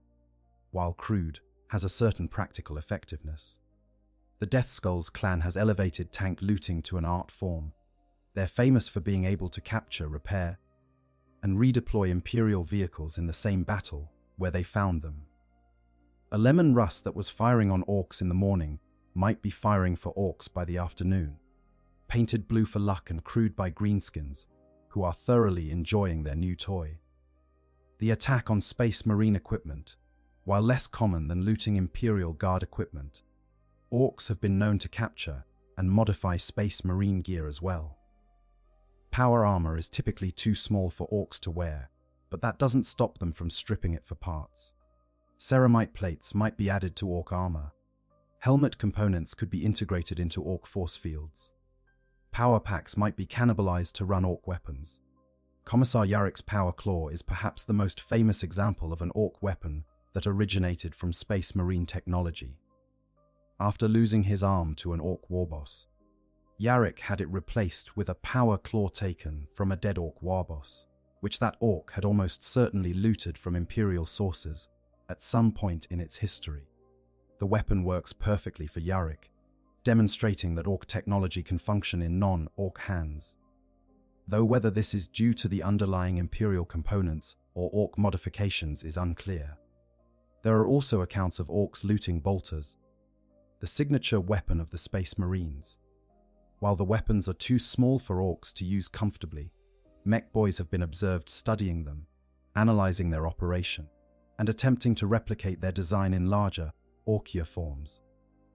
while crude, has a certain practical effectiveness. The Death Skulls clan has elevated tank looting to an art form. They're famous for being able to capture, repair, and redeploy Imperial vehicles in the same battle where they found them. A lemon rust that was firing on Orks in the morning might be firing for Orks by the afternoon, painted blue for luck and crewed by greenskins, who are thoroughly enjoying their new toy. The attack on Space Marine equipment, while less common than looting Imperial Guard equipment, Orks have been known to capture and modify Space Marine gear as well. Power armor is typically too small for Orks to wear, but that doesn't stop them from stripping it for parts. Ceramite plates might be added to Ork armor. Helmet components could be integrated into Ork force fields. Power packs might be cannibalized to run Ork weapons. Commissar Yarrick's Power Claw is perhaps the most famous example of an Ork weapon that originated from Space Marine technology. After losing his arm to an Ork warboss, Yarrick had it replaced with a Power Claw taken from a dead Ork warboss, which that Ork had almost certainly looted from Imperial sources at some point in its history. The weapon works perfectly for Yarrick, demonstrating that Ork technology can function in non-Ork hands. Though whether this is due to the underlying Imperial components or Ork modifications is unclear. There are also accounts of Orks looting bolters, the signature weapon of the Space Marines. While the weapons are too small for Orks to use comfortably, mech boys have been observed studying them, analyzing their operation, and attempting to replicate their design in larger, Orkier forms.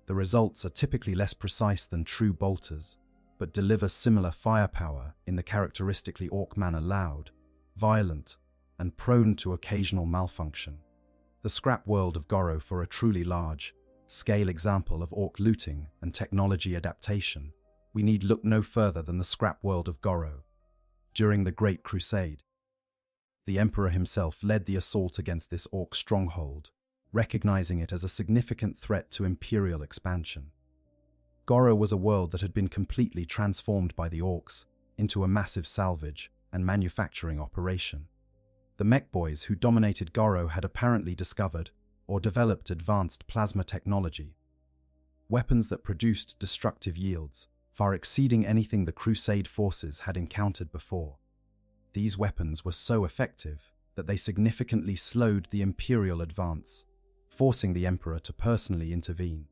The results are typically less precise than true bolters, but deliver similar firepower in the characteristically Ork manner: loud, violent, and prone to occasional malfunction. The scrap world of Goro for a truly large-scale example of Ork looting and technology adaptation. We need look no further than the scrap world of Goro. During the Great Crusade, the Emperor himself led the assault against this Ork stronghold, recognizing it as a significant threat to Imperial expansion. Goro was a world that had been completely transformed by the Orks into a massive salvage and manufacturing operation. The mech boys who dominated Goro had apparently discovered or developed advanced plasma technology, weapons that produced destructive yields, far exceeding anything the Crusade forces had encountered before. These weapons were so effective that they significantly slowed the Imperial advance, forcing the Emperor to personally intervene.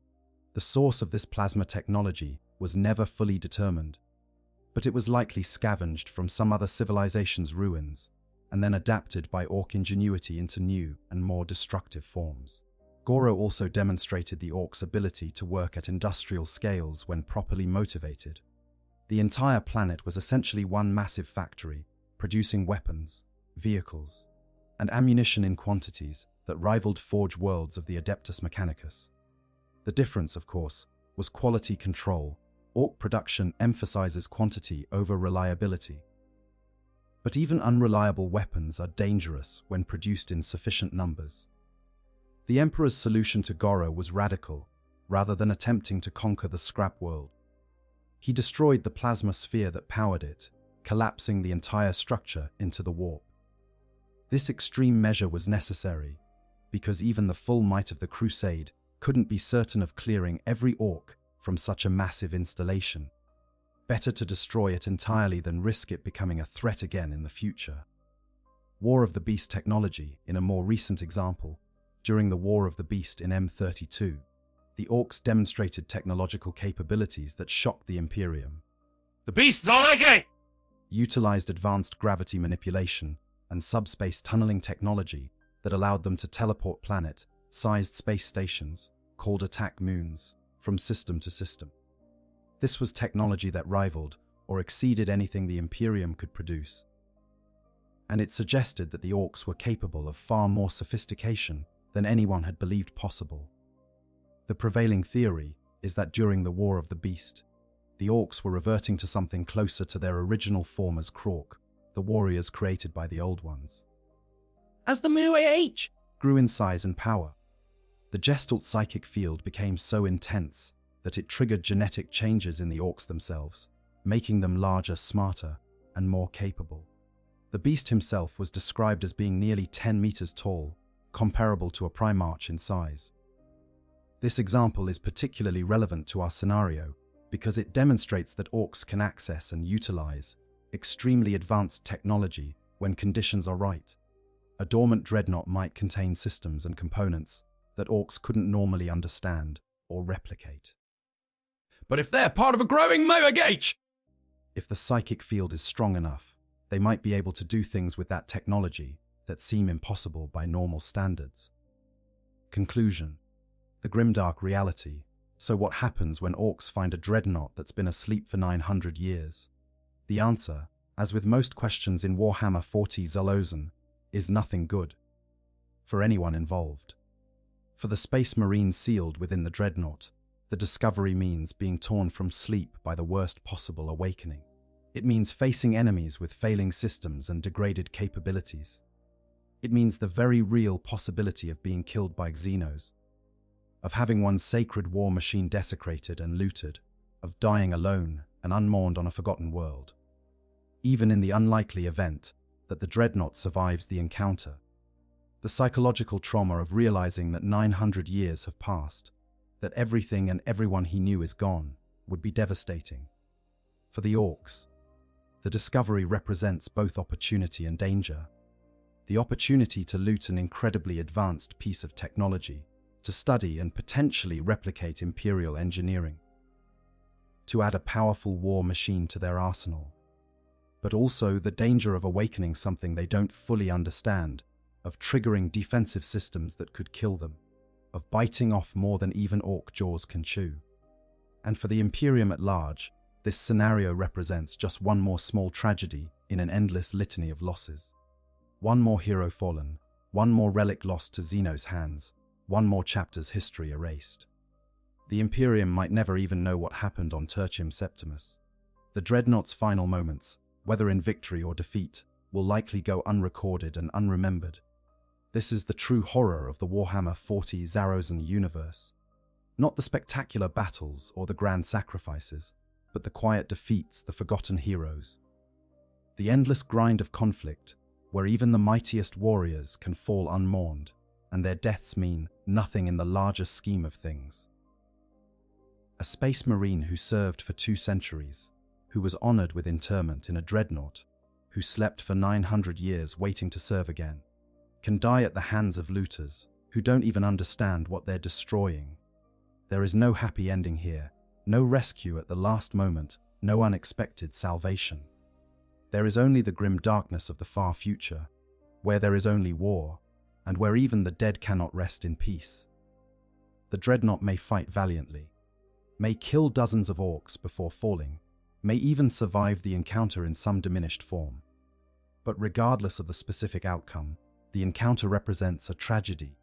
The source of this plasma technology was never fully determined, but it was likely scavenged from some other civilization's ruins and then adapted by Ork ingenuity into new and more destructive forms. Goro also demonstrated the Orks' ability to work at industrial scales when properly motivated. The entire planet was essentially one massive factory, producing weapons, vehicles, and ammunition in quantities that rivaled Forge worlds of the Adeptus Mechanicus. The difference, of course, was quality control. Ork production emphasizes quantity over reliability. But even unreliable weapons are dangerous when produced in sufficient numbers. The Emperor's solution to Goro was radical, rather than attempting to conquer the scrap world. He destroyed the plasma sphere that powered it, collapsing the entire structure into the warp. This extreme measure was necessary, because even the full might of the crusade couldn't be certain of clearing every orc from such a massive installation. Better to destroy it entirely than risk it becoming a threat again in the future. War of the Beast technology, in a more recent example, during the War of the Beast in M32, the Orks demonstrated technological capabilities that shocked the Imperium. The beasts are like Utilized advanced gravity manipulation and subspace tunneling technology that allowed them to teleport planet-sized space stations, called attack moons, from system to system. This was technology that rivaled or exceeded anything the Imperium could produce, and it suggested that the Orks were capable of far more sophistication than anyone had believed possible. The prevailing theory is that during the War of the Beast, the Orks were reverting to something closer to their original form as Krork, the warriors created by the Old Ones. As the WH grew in size and power, the Gestalt psychic field became so intense that it triggered genetic changes in the Orks themselves, making them larger, smarter, and more capable. The beast himself was described as being nearly 10 meters tall, comparable to a Primarch in size. This example is particularly relevant to our scenario because it demonstrates that Orks can access and utilize extremely advanced technology when conditions are right. A dormant Dreadnought might contain systems and components that Orks couldn't normally understand or replicate. But if they're part of a growing WH, if the psychic field is strong enough, they might be able to do things with that technology that seem impossible by normal standards. Conclusion: the grimdark reality. So what happens when Orks find a Dreadnought that's been asleep for 900 years? The answer, as with most questions in Warhammer 40k, is nothing good. For anyone involved. For the Space Marines sealed within the Dreadnought, the discovery means being torn from sleep by the worst possible awakening. It means facing enemies with failing systems and degraded capabilities. It means the very real possibility of being killed by Xenos, of having one's sacred war machine desecrated and looted, of dying alone and unmourned on a forgotten world. Even in the unlikely event that the Dreadnought survives the encounter, the psychological trauma of realizing that 900 years have passed, that everything and everyone he knew is gone, would be devastating. For the Orks, the discovery represents both opportunity and danger. The opportunity to loot an incredibly advanced piece of technology, to study and potentially replicate Imperial engineering, to add a powerful war machine to their arsenal, but also the danger of awakening something they don't fully understand, of triggering defensive systems that could kill them, of biting off more than even Ork jaws can chew. And for the Imperium at large, this scenario represents just one more small tragedy in an endless litany of losses. One more hero fallen, one more relic lost to Xenos' hands, one more chapter's history erased. The Imperium might never even know what happened on Tertium Septimus. The Dreadnought's final moments, whether in victory or defeat, will likely go unrecorded and unremembered. This is the true horror of the Warhammer 40k universe. Not the spectacular battles or the grand sacrifices, but the quiet defeats, the forgotten heroes. The endless grind of conflict, where even the mightiest warriors can fall unmourned, and their deaths mean nothing in the larger scheme of things. A Space Marine who served for 2 centuries, who was honored with interment in a Dreadnought, who slept for 900 years waiting to serve again, can die at the hands of looters who don't even understand what they're destroying. There is no happy ending here, no rescue at the last moment, no unexpected salvation. There is only the grim darkness of the far future, where there is only war, and where even the dead cannot rest in peace. The Dreadnought may fight valiantly, may kill dozens of Orks before falling, may even survive the encounter in some diminished form. But regardless of the specific outcome, the encounter represents a tragedy,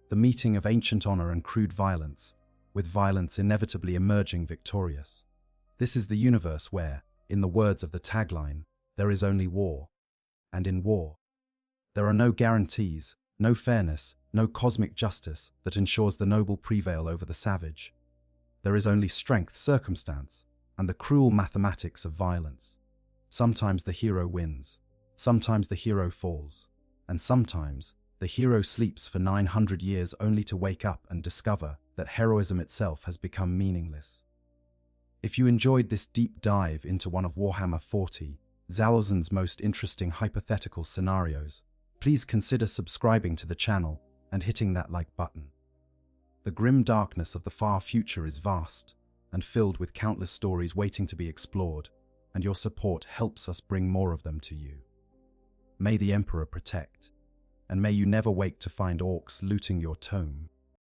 the meeting of ancient honor and crude violence, with violence inevitably emerging victorious. This is the universe where, in the words of the tagline, there is only war. And in war, there are no guarantees, no fairness, no cosmic justice that ensures the noble prevail over the savage. There is only strength, circumstance, and the cruel mathematics of violence. Sometimes the hero wins, sometimes the hero falls, and sometimes the hero sleeps for 900 years only to wake up and discover that heroism itself has become meaningless. If you enjoyed this deep dive into one of Warhammer 40,000's most interesting hypothetical scenarios, please consider subscribing to the channel and hitting that like button. The grim darkness of the far future is vast and filled with countless stories waiting to be explored, and your support helps us bring more of them to you. May the Emperor protect, and may you never wake to find orcs looting your tome.